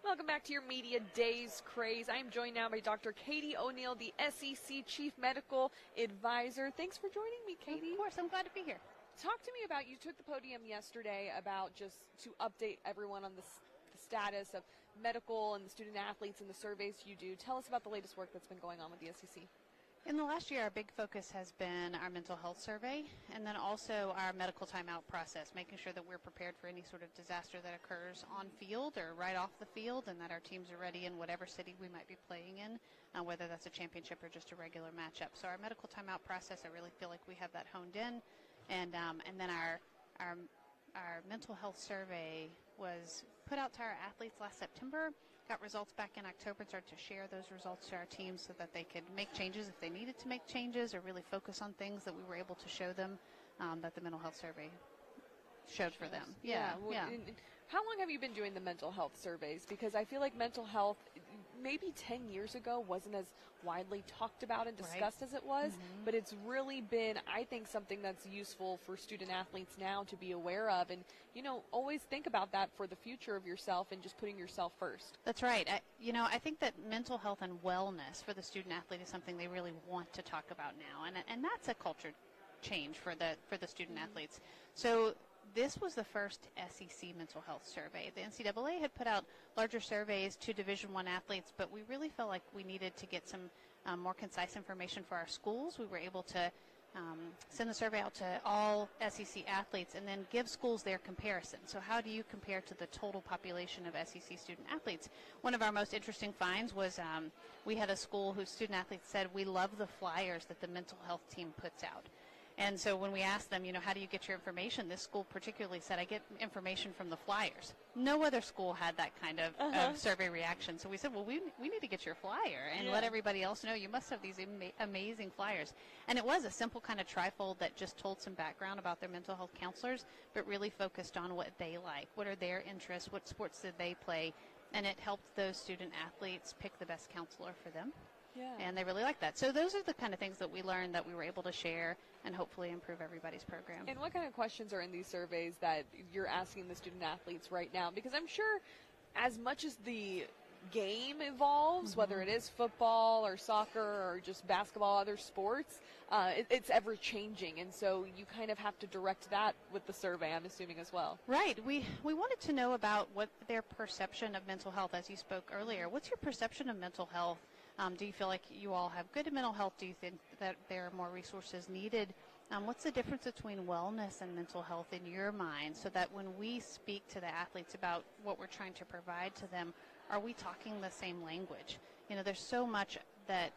Welcome back to your Media Days Craze. I am joined now by Dr. Katie O'Neill, the SEC Chief Medical Advisor. Thanks for joining me, Katie. Of course, I'm glad to be here. Talk to me about, you took the podium yesterday about just to update everyone on the status of medical and the student athletes and the surveys you do. Tell us about the latest work that's been going on with the SEC. In the last year, our big focus has been our mental health survey and then also our medical timeout process, making sure that we're prepared for any sort of disaster that occurs on field or right off the field, and that our teams are ready in whatever city we might be playing in, whether that's a championship or just a regular matchup. So our medical timeout process, I really feel like we have that honed in. And then our mental health survey was put out to our athletes last September, got results back in October, and started to share those results to our teams so that they could make changes if they needed to make changes or really focus on things that we were able to show them that the mental health survey showed for them. Yeah. How long have you been doing the mental health surveys? Because I feel like mental health maybe 10 years ago wasn't as widely talked about and discussed as it was, but it's really been, I think, something that's useful for student athletes now to be aware of, and, you know, always think about that for the future of yourself and just putting yourself first. That's right. I think that mental health and wellness for the student athlete is something they really want to talk about now, and that's a culture change for the student athletes. So this was the first SEC mental health survey. The NCAA had put out larger surveys to Division I athletes, but we really felt like we needed to get some more concise information for our schools. We were able to send the survey out to all SEC athletes and then give schools their comparison. So how do you compare to the total population of SEC student athletes? One of our most interesting finds was we had a school whose student athletes said, "We love the flyers that the mental health team puts out." And so when we asked them, how do you get your information? This school particularly said, "I get information from the flyers." No other school had that kind of survey reaction. So we said, well, we need to get your flyer and let everybody else know you must have these amazing flyers. And it was a simple kind of trifold that just told some background about their mental health counselors, but really focused on what they like, what are their interests, what sports did they play, and it helped those student athletes pick the best counselor for them. Yeah. And they really like that. So those are the kind of things that we learned that we were able to share and hopefully improve everybody's program. And what kind of questions are in these surveys that you're asking the student athletes right now? Because I'm sure as much as the game evolves, whether it is football or soccer or just basketball, other sports, it's ever changing. And so you kind of have to direct that with the survey, I'm assuming, as well. Right. We wanted to know about what their perception of mental health, as you spoke earlier. What's your perception of mental health? Do you feel like you all have good mental health? Do you think that there are more resources needed? What's the difference between wellness and mental health in your mind, so that when we speak to the athletes about what we're trying to provide to them, are we talking the same language? There's so much that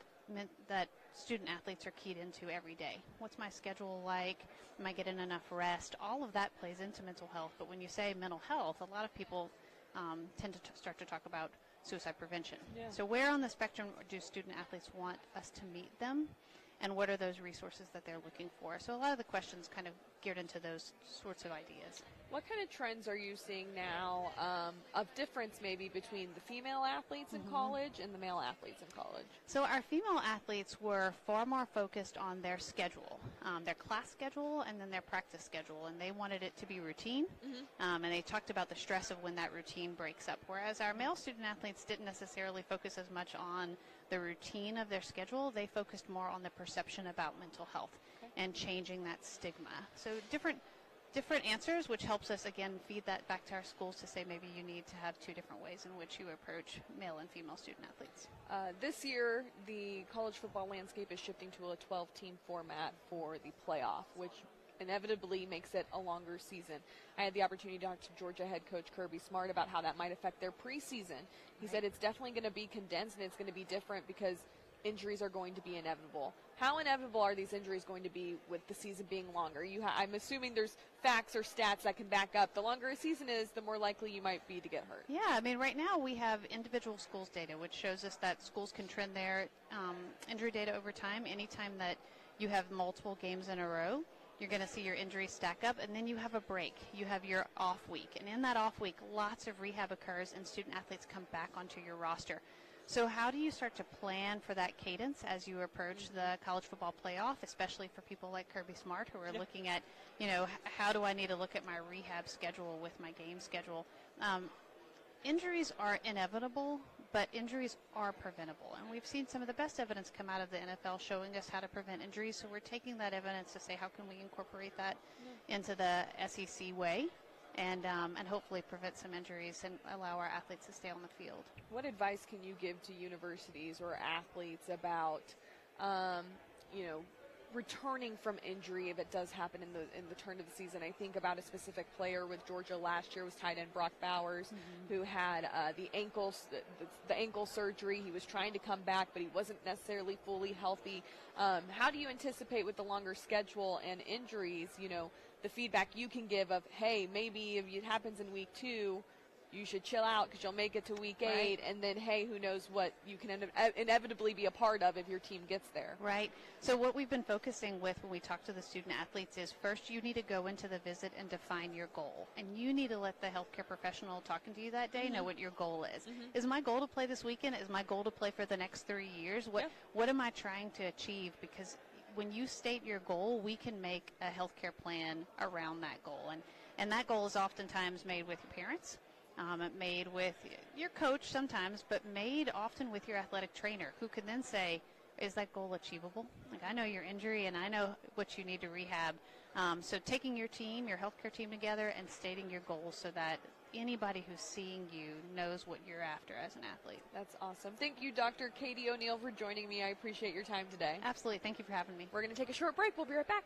student athletes are keyed into every day. What's my schedule like? Am I getting enough rest? All of that plays into mental health. But when you say mental health, a lot of people tend to start to talk about suicide prevention. Yeah. So where on the spectrum do student athletes want us to meet them, and what are those resources that they're looking for? So a lot of the questions kind of geared into those sorts of ideas. What kind of trends are you seeing now of difference maybe between the female athletes in college and the male athletes in college? So our female athletes were far more focused on their schedule, their class schedule and then their practice schedule, and they wanted it to be routine, and they talked about the stress of when that routine breaks up, whereas our male student athletes didn't necessarily focus as much on the routine of their schedule. They focused more on the perception about mental health and changing that stigma. So different answers, which helps us, again, feed that back to our schools to say maybe you need to have two different ways in which you approach male and female student athletes. This year, the college football landscape is shifting to a 12-team format for the playoff, which inevitably makes it a longer season. I had the opportunity to talk to Georgia head coach Kirby Smart about how that might affect their preseason. He said it's definitely going to be condensed and it's going to be different because injuries are going to be inevitable. How inevitable are these injuries going to be with the season being longer? I'm assuming there's facts or stats that can back up. The longer a season is, the more likely you might be to get hurt. Yeah, I mean, right now we have individual schools data, which shows us that schools can trend their injury data over time. Anytime that you have multiple games in a row, you're going to see your injuries stack up, and then you have a break. You have your off week, and in that off week, lots of rehab occurs, and student athletes come back onto your roster. So how do you start to plan for that cadence as you approach the college football playoff, especially for people like Kirby Smart who are looking at, how do I need to look at my rehab schedule with my game schedule? injuries are inevitable, but injuries are preventable. And we've seen some of the best evidence come out of the NFL showing us how to prevent injuries. So we're taking that evidence to say, how can we incorporate that into the SEC way and hopefully prevent some injuries and allow our athletes to stay on the field. What advice can you give to universities or athletes about, returning from injury if it does happen in the turn of the season? I think about a specific player with Georgia last year was tight end Brock Bowers, who had the ankle surgery. He was trying to come back, but he wasn't necessarily fully healthy. How do you anticipate with the longer schedule and injuries, the feedback you can give of, hey, maybe if it happens in week 2, you should chill out because you'll make it to week 8, and then, hey, who knows what you can inevitably be a part of if your team gets there. Right. So what we've been focusing with when we talk to the student athletes is, first, you need to go into the visit and define your goal. And you need to let the healthcare professional talking to you that day know what your goal is. Is my goal to play this weekend? Is my goal to play for the next 3 years? What am I trying to achieve? Because when you state your goal, we can make a healthcare plan around that goal. And that goal is oftentimes made with your parents. Made with your coach sometimes, but made often with your athletic trainer, who can then say, is that goal achievable? Like, I know your injury and I know what you need to rehab. So taking your team, your healthcare team together and stating your goals so that anybody who's seeing you knows what you're after as an athlete. That's awesome. Thank you, Dr. Katie O'Neill, for joining me. I appreciate your time today. Absolutely. Thank you for having me. We're going to take a short break. We'll be right back.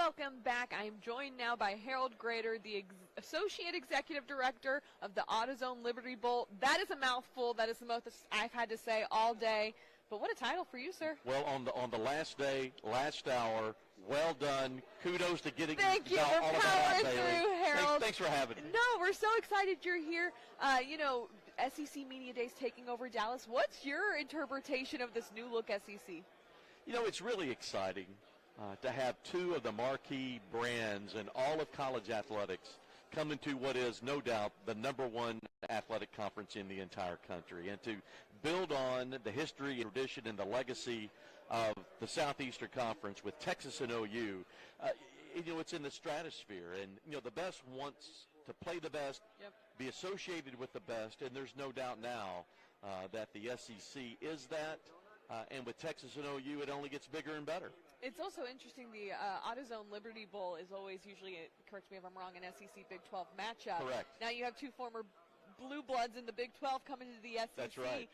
welcome back. I am joined now by Harold Grader, the Associate Executive Director of the AutoZone Liberty Bowl. That is a mouthful. That is the most I've had to say all day. But what a title for you, sir. Well, on the last day, last hour, well done. Kudos to getting Thank you for all of powering that, Bailey. through, Harold. Thanks for having me. No, we're so excited you're here. SEC Media Days taking over Dallas. What's your interpretation of this new look SEC? It's really exciting to have two of the marquee brands in all of college athletics come into what is no doubt the number one athletic conference in the entire country, and to build on the history and tradition and the legacy of the Southeastern Conference with Texas and OU. It's in the stratosphere, and the best wants to play the best, be associated with the best, and there's no doubt now that the SEC is that, and with Texas and OU, it only gets bigger and better. It's also interesting, the AutoZone Liberty Bowl is always usually, correct me if I'm wrong, an SEC Big 12 matchup. Correct. Now you have two former Blue Bloods in the Big 12 coming to the SEC. That's right.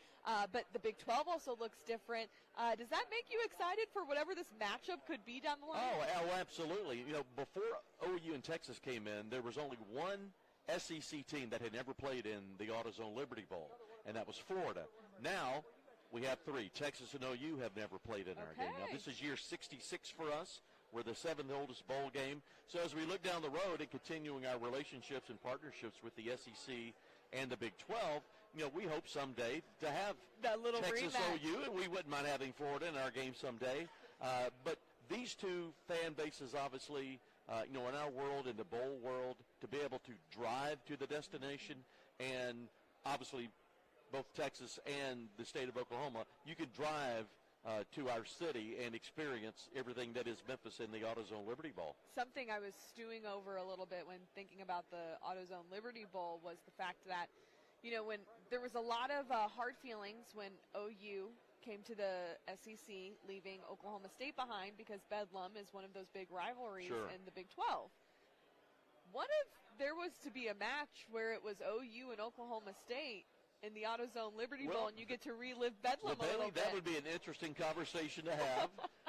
But the Big 12 also looks different. Does that make you excited for whatever this matchup could be down the line? Oh, absolutely. Before OU and Texas came in, there was only one SEC team that had never played in the AutoZone Liberty Bowl, and that was Florida. Now we have three. Texas and OU have never played in our game. Now, this is year 66 for us. We're the seventh oldest bowl game. So as we look down the road and continuing our relationships and partnerships with the SEC and the Big 12, we hope someday to have that little Texas rematch. OU, and we wouldn't mind having Florida in our game someday. But these two fan bases, obviously, in our world, in the bowl world, to be able to drive to the destination, and obviously both Texas and the state of Oklahoma, you can drive to our city and experience everything that is Memphis in the AutoZone Liberty Bowl. Something I was stewing over a little bit when thinking about the AutoZone Liberty Bowl was the fact that, when there was a lot of hard feelings when OU came to the SEC, leaving Oklahoma State behind because Bedlam is one of those big rivalries in the Big 12. What if there was to be a match where it was OU and Oklahoma State in the AutoZone Liberty Bowl, and you get to relive Bedlam a little bit? That would be an interesting conversation to have.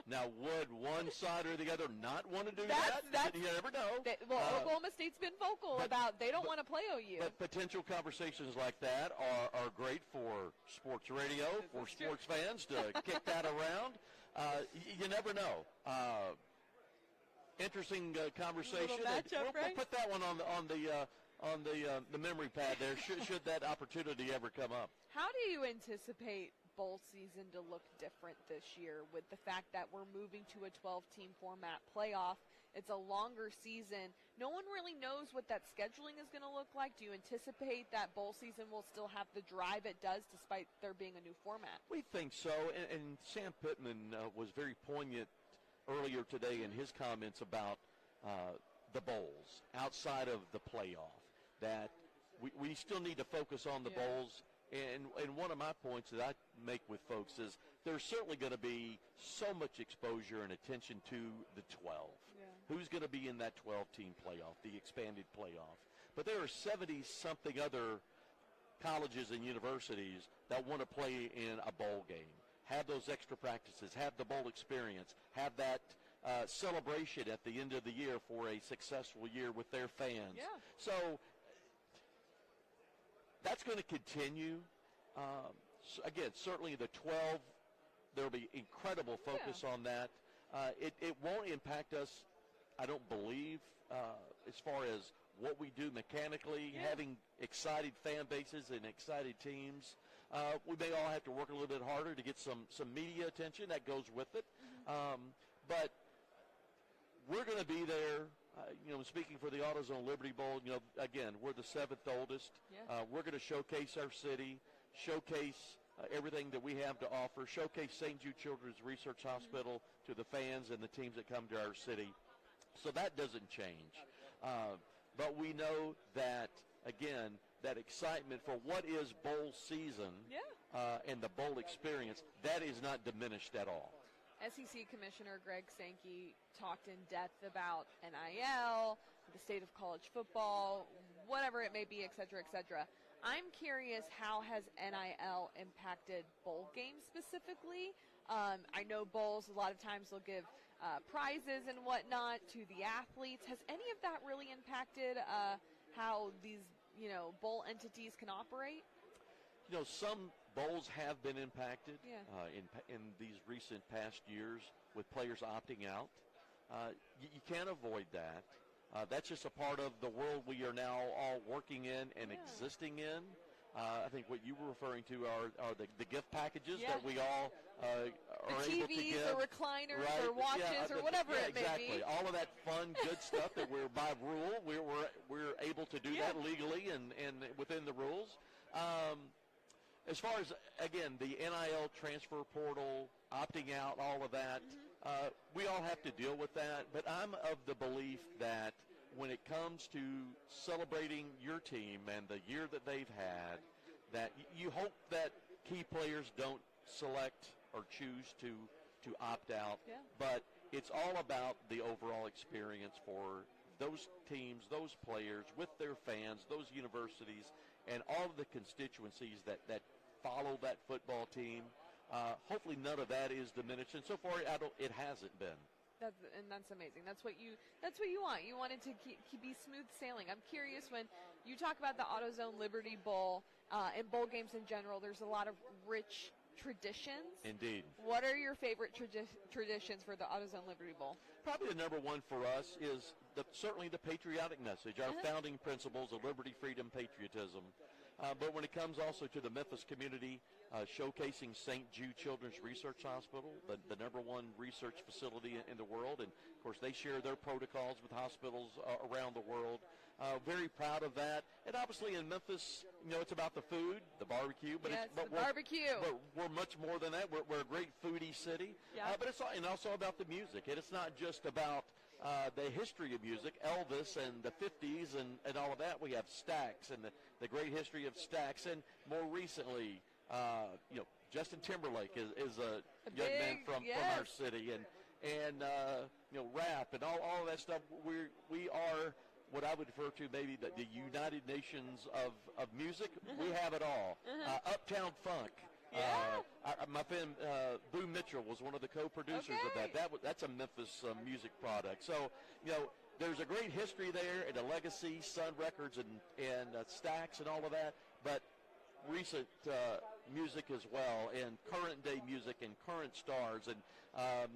Now, would one side or the other not want to do that? You never know. Oklahoma State's been vocal about they don't want to play OU. But potential conversations like that are great for sports radio, for sports fans to kick that around. You never know. Interesting conversation. Matchup, we'll put that one on the memory pad there, should that opportunity ever come up. How do you anticipate bowl season to look different this year with the fact that we're moving to a 12-team format playoff? It's a longer season. No one really knows what that scheduling is going to look like. Do you anticipate that bowl season will still have the drive it does despite there being a new format? We think so, and Sam Pittman was very poignant earlier today in his comments about the bowls outside of the playoff, that we still need to focus on the bowls. And one of my points that I make with folks is there's certainly going to be so much exposure and attention to the 12. Yeah. Who's going to be in that 12-team playoff, the expanded playoff? But there are 70-something other colleges and universities that want to play in a bowl game, have those extra practices, have the bowl experience, have that celebration at the end of the year for a successful year with their fans. Yeah. So that's going to continue. Again, certainly the 12, there will be incredible focus on that. It won't impact us, I don't believe, as far as what we do mechanically, having excited fan bases and excited teams. We may all have to work a little bit harder to get some media attention. That goes with it. But we're going to be there. Speaking for the AutoZone Liberty Bowl, again, we're the seventh oldest. We're going to showcase our city, showcase everything that we have to offer, showcase St. Jude Children's Research Hospital to the fans and the teams that come to our city. So that doesn't change. But we know that, again, that excitement for what is bowl season and the bowl experience, that is not diminished at all. SEC Commissioner Greg Sankey talked in depth about NIL, the state of college football, whatever it may be, et cetera, et cetera. I'm curious, how has NIL impacted bowl games specifically? I know bowls, a lot of times they'll give prizes and whatnot to the athletes. Has any of that really impacted how these, bowl entities can operate? Some bowls have been impacted Yeah. in these recent past years with players opting out. You can't avoid that. That's just a part of the world we are now all working in and existing in. I think what you were referring to are the gift packages that we all are able to give. TVs or recliners right? or watches or whatever it may exactly. be. All of that fun, good stuff that we're by rule, we're able to do that legally and within the rules. As far as, again, the NIL transfer portal, opting out, all of that, we all have to deal with that. But I'm of the belief that when it comes to celebrating your team and the year that they've had, that you hope that key players don't select or choose to opt out. Yeah. But it's all about the overall experience for those teams, those players, with their fans, those universities, and all of the constituencies that follow that football team. Hopefully none of that is diminished, and so far it hasn't been. That's amazing. That's what you want. You want it to be smooth sailing. I'm curious, when you talk about the AutoZone Liberty Bowl and bowl games in general, there's a lot of rich traditions. Indeed. What are your favorite traditions for the AutoZone Liberty Bowl? Probably the number one for us is certainly the patriotic message, our founding principles of liberty, freedom, patriotism. But when it comes also to the Memphis community, showcasing St. Jude Children's Research Hospital, the number one research facility in the world, and of course they share their protocols with hospitals around the world. Very proud of that. And obviously in Memphis, it's about the food, the barbecue. But barbecue. But we're much more than that. We're a great foodie city. Yeah. But it's also about the music. And it's not just about the history of music, Elvis and the 50s and all of that. We have Stax and the great history of Stax. And more recently, Justin Timberlake is a young man from our city. And rap and all of that stuff. We are what I would refer to maybe the United Nations of music. We have it all. Uptown Funk. Yeah. My friend Boo Mitchell was one of the co-producers of that. That's a Memphis music product. So, there's a great history there and a legacy, Sun Records and Stax and all of that. But recent music as well, and current day music and current stars. And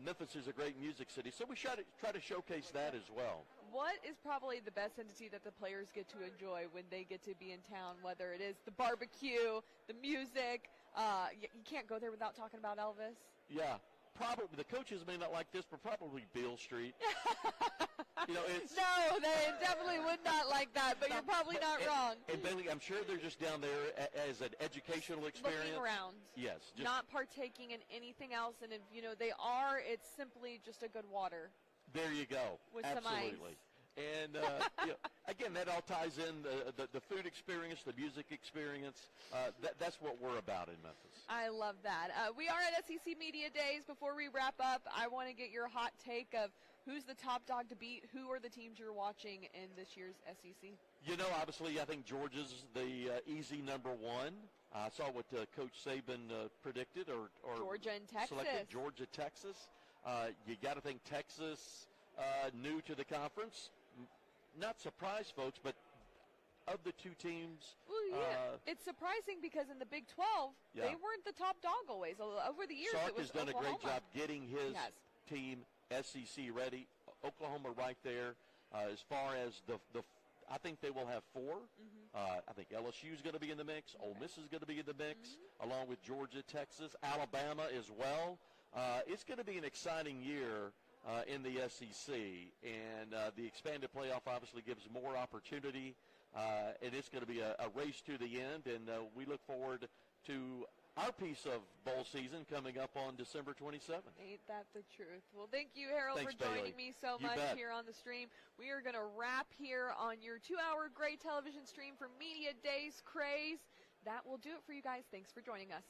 Memphis is a great music city, so we try to showcase that as well. What is probably the best entity that the players get to enjoy when they get to be in town, whether it is the barbecue, the music? You can't go there without talking about Elvis. Yeah, probably. The coaches may not like this, but probably Beale Street. No, they definitely would not like that, but you're probably not wrong. And Bailey, I'm sure they're just down there as an educational experience. Looking around. Yes. Not partaking in anything else, and if they are, it's simply just a good water. There you go. With absolutely. some ice. And, again, that all ties in the food experience, the music experience. That's what we're about in Memphis. I love that. We are at SEC Media Days. Before we wrap up, I want to get your hot take of who's the top dog to beat. Who are the teams you're watching in this year's SEC? Obviously, I think Georgia's the easy number one. I saw what Coach Saban predicted or Georgia and Texas. Selected Georgia, Texas. You got to think Texas, new to the conference. Not surprised, folks, but of the two teams. Well, yeah. It's surprising because in the Big 12, they weren't the top dog always. Over the years, Sark it was has done Oklahoma. a great job getting his team SEC ready. Oklahoma right there. As far as I think they will have four. I think LSU is going to be in the mix. Ole Miss is going to be in the mix, along with Georgia, Texas, Alabama as well. It's going to be an exciting year in the SEC, and the expanded playoff obviously gives more opportunity, and it's going to be a race to the end, and we look forward to our piece of bowl season coming up on December 27th. Ain't that the truth? Well, thank you, Harold, Thanks, for joining Bailey. me so much here on the stream. We are going to wrap here on your 2-hour Gray television stream for Media Days CRAZE. That will do it for you guys. Thanks for joining us.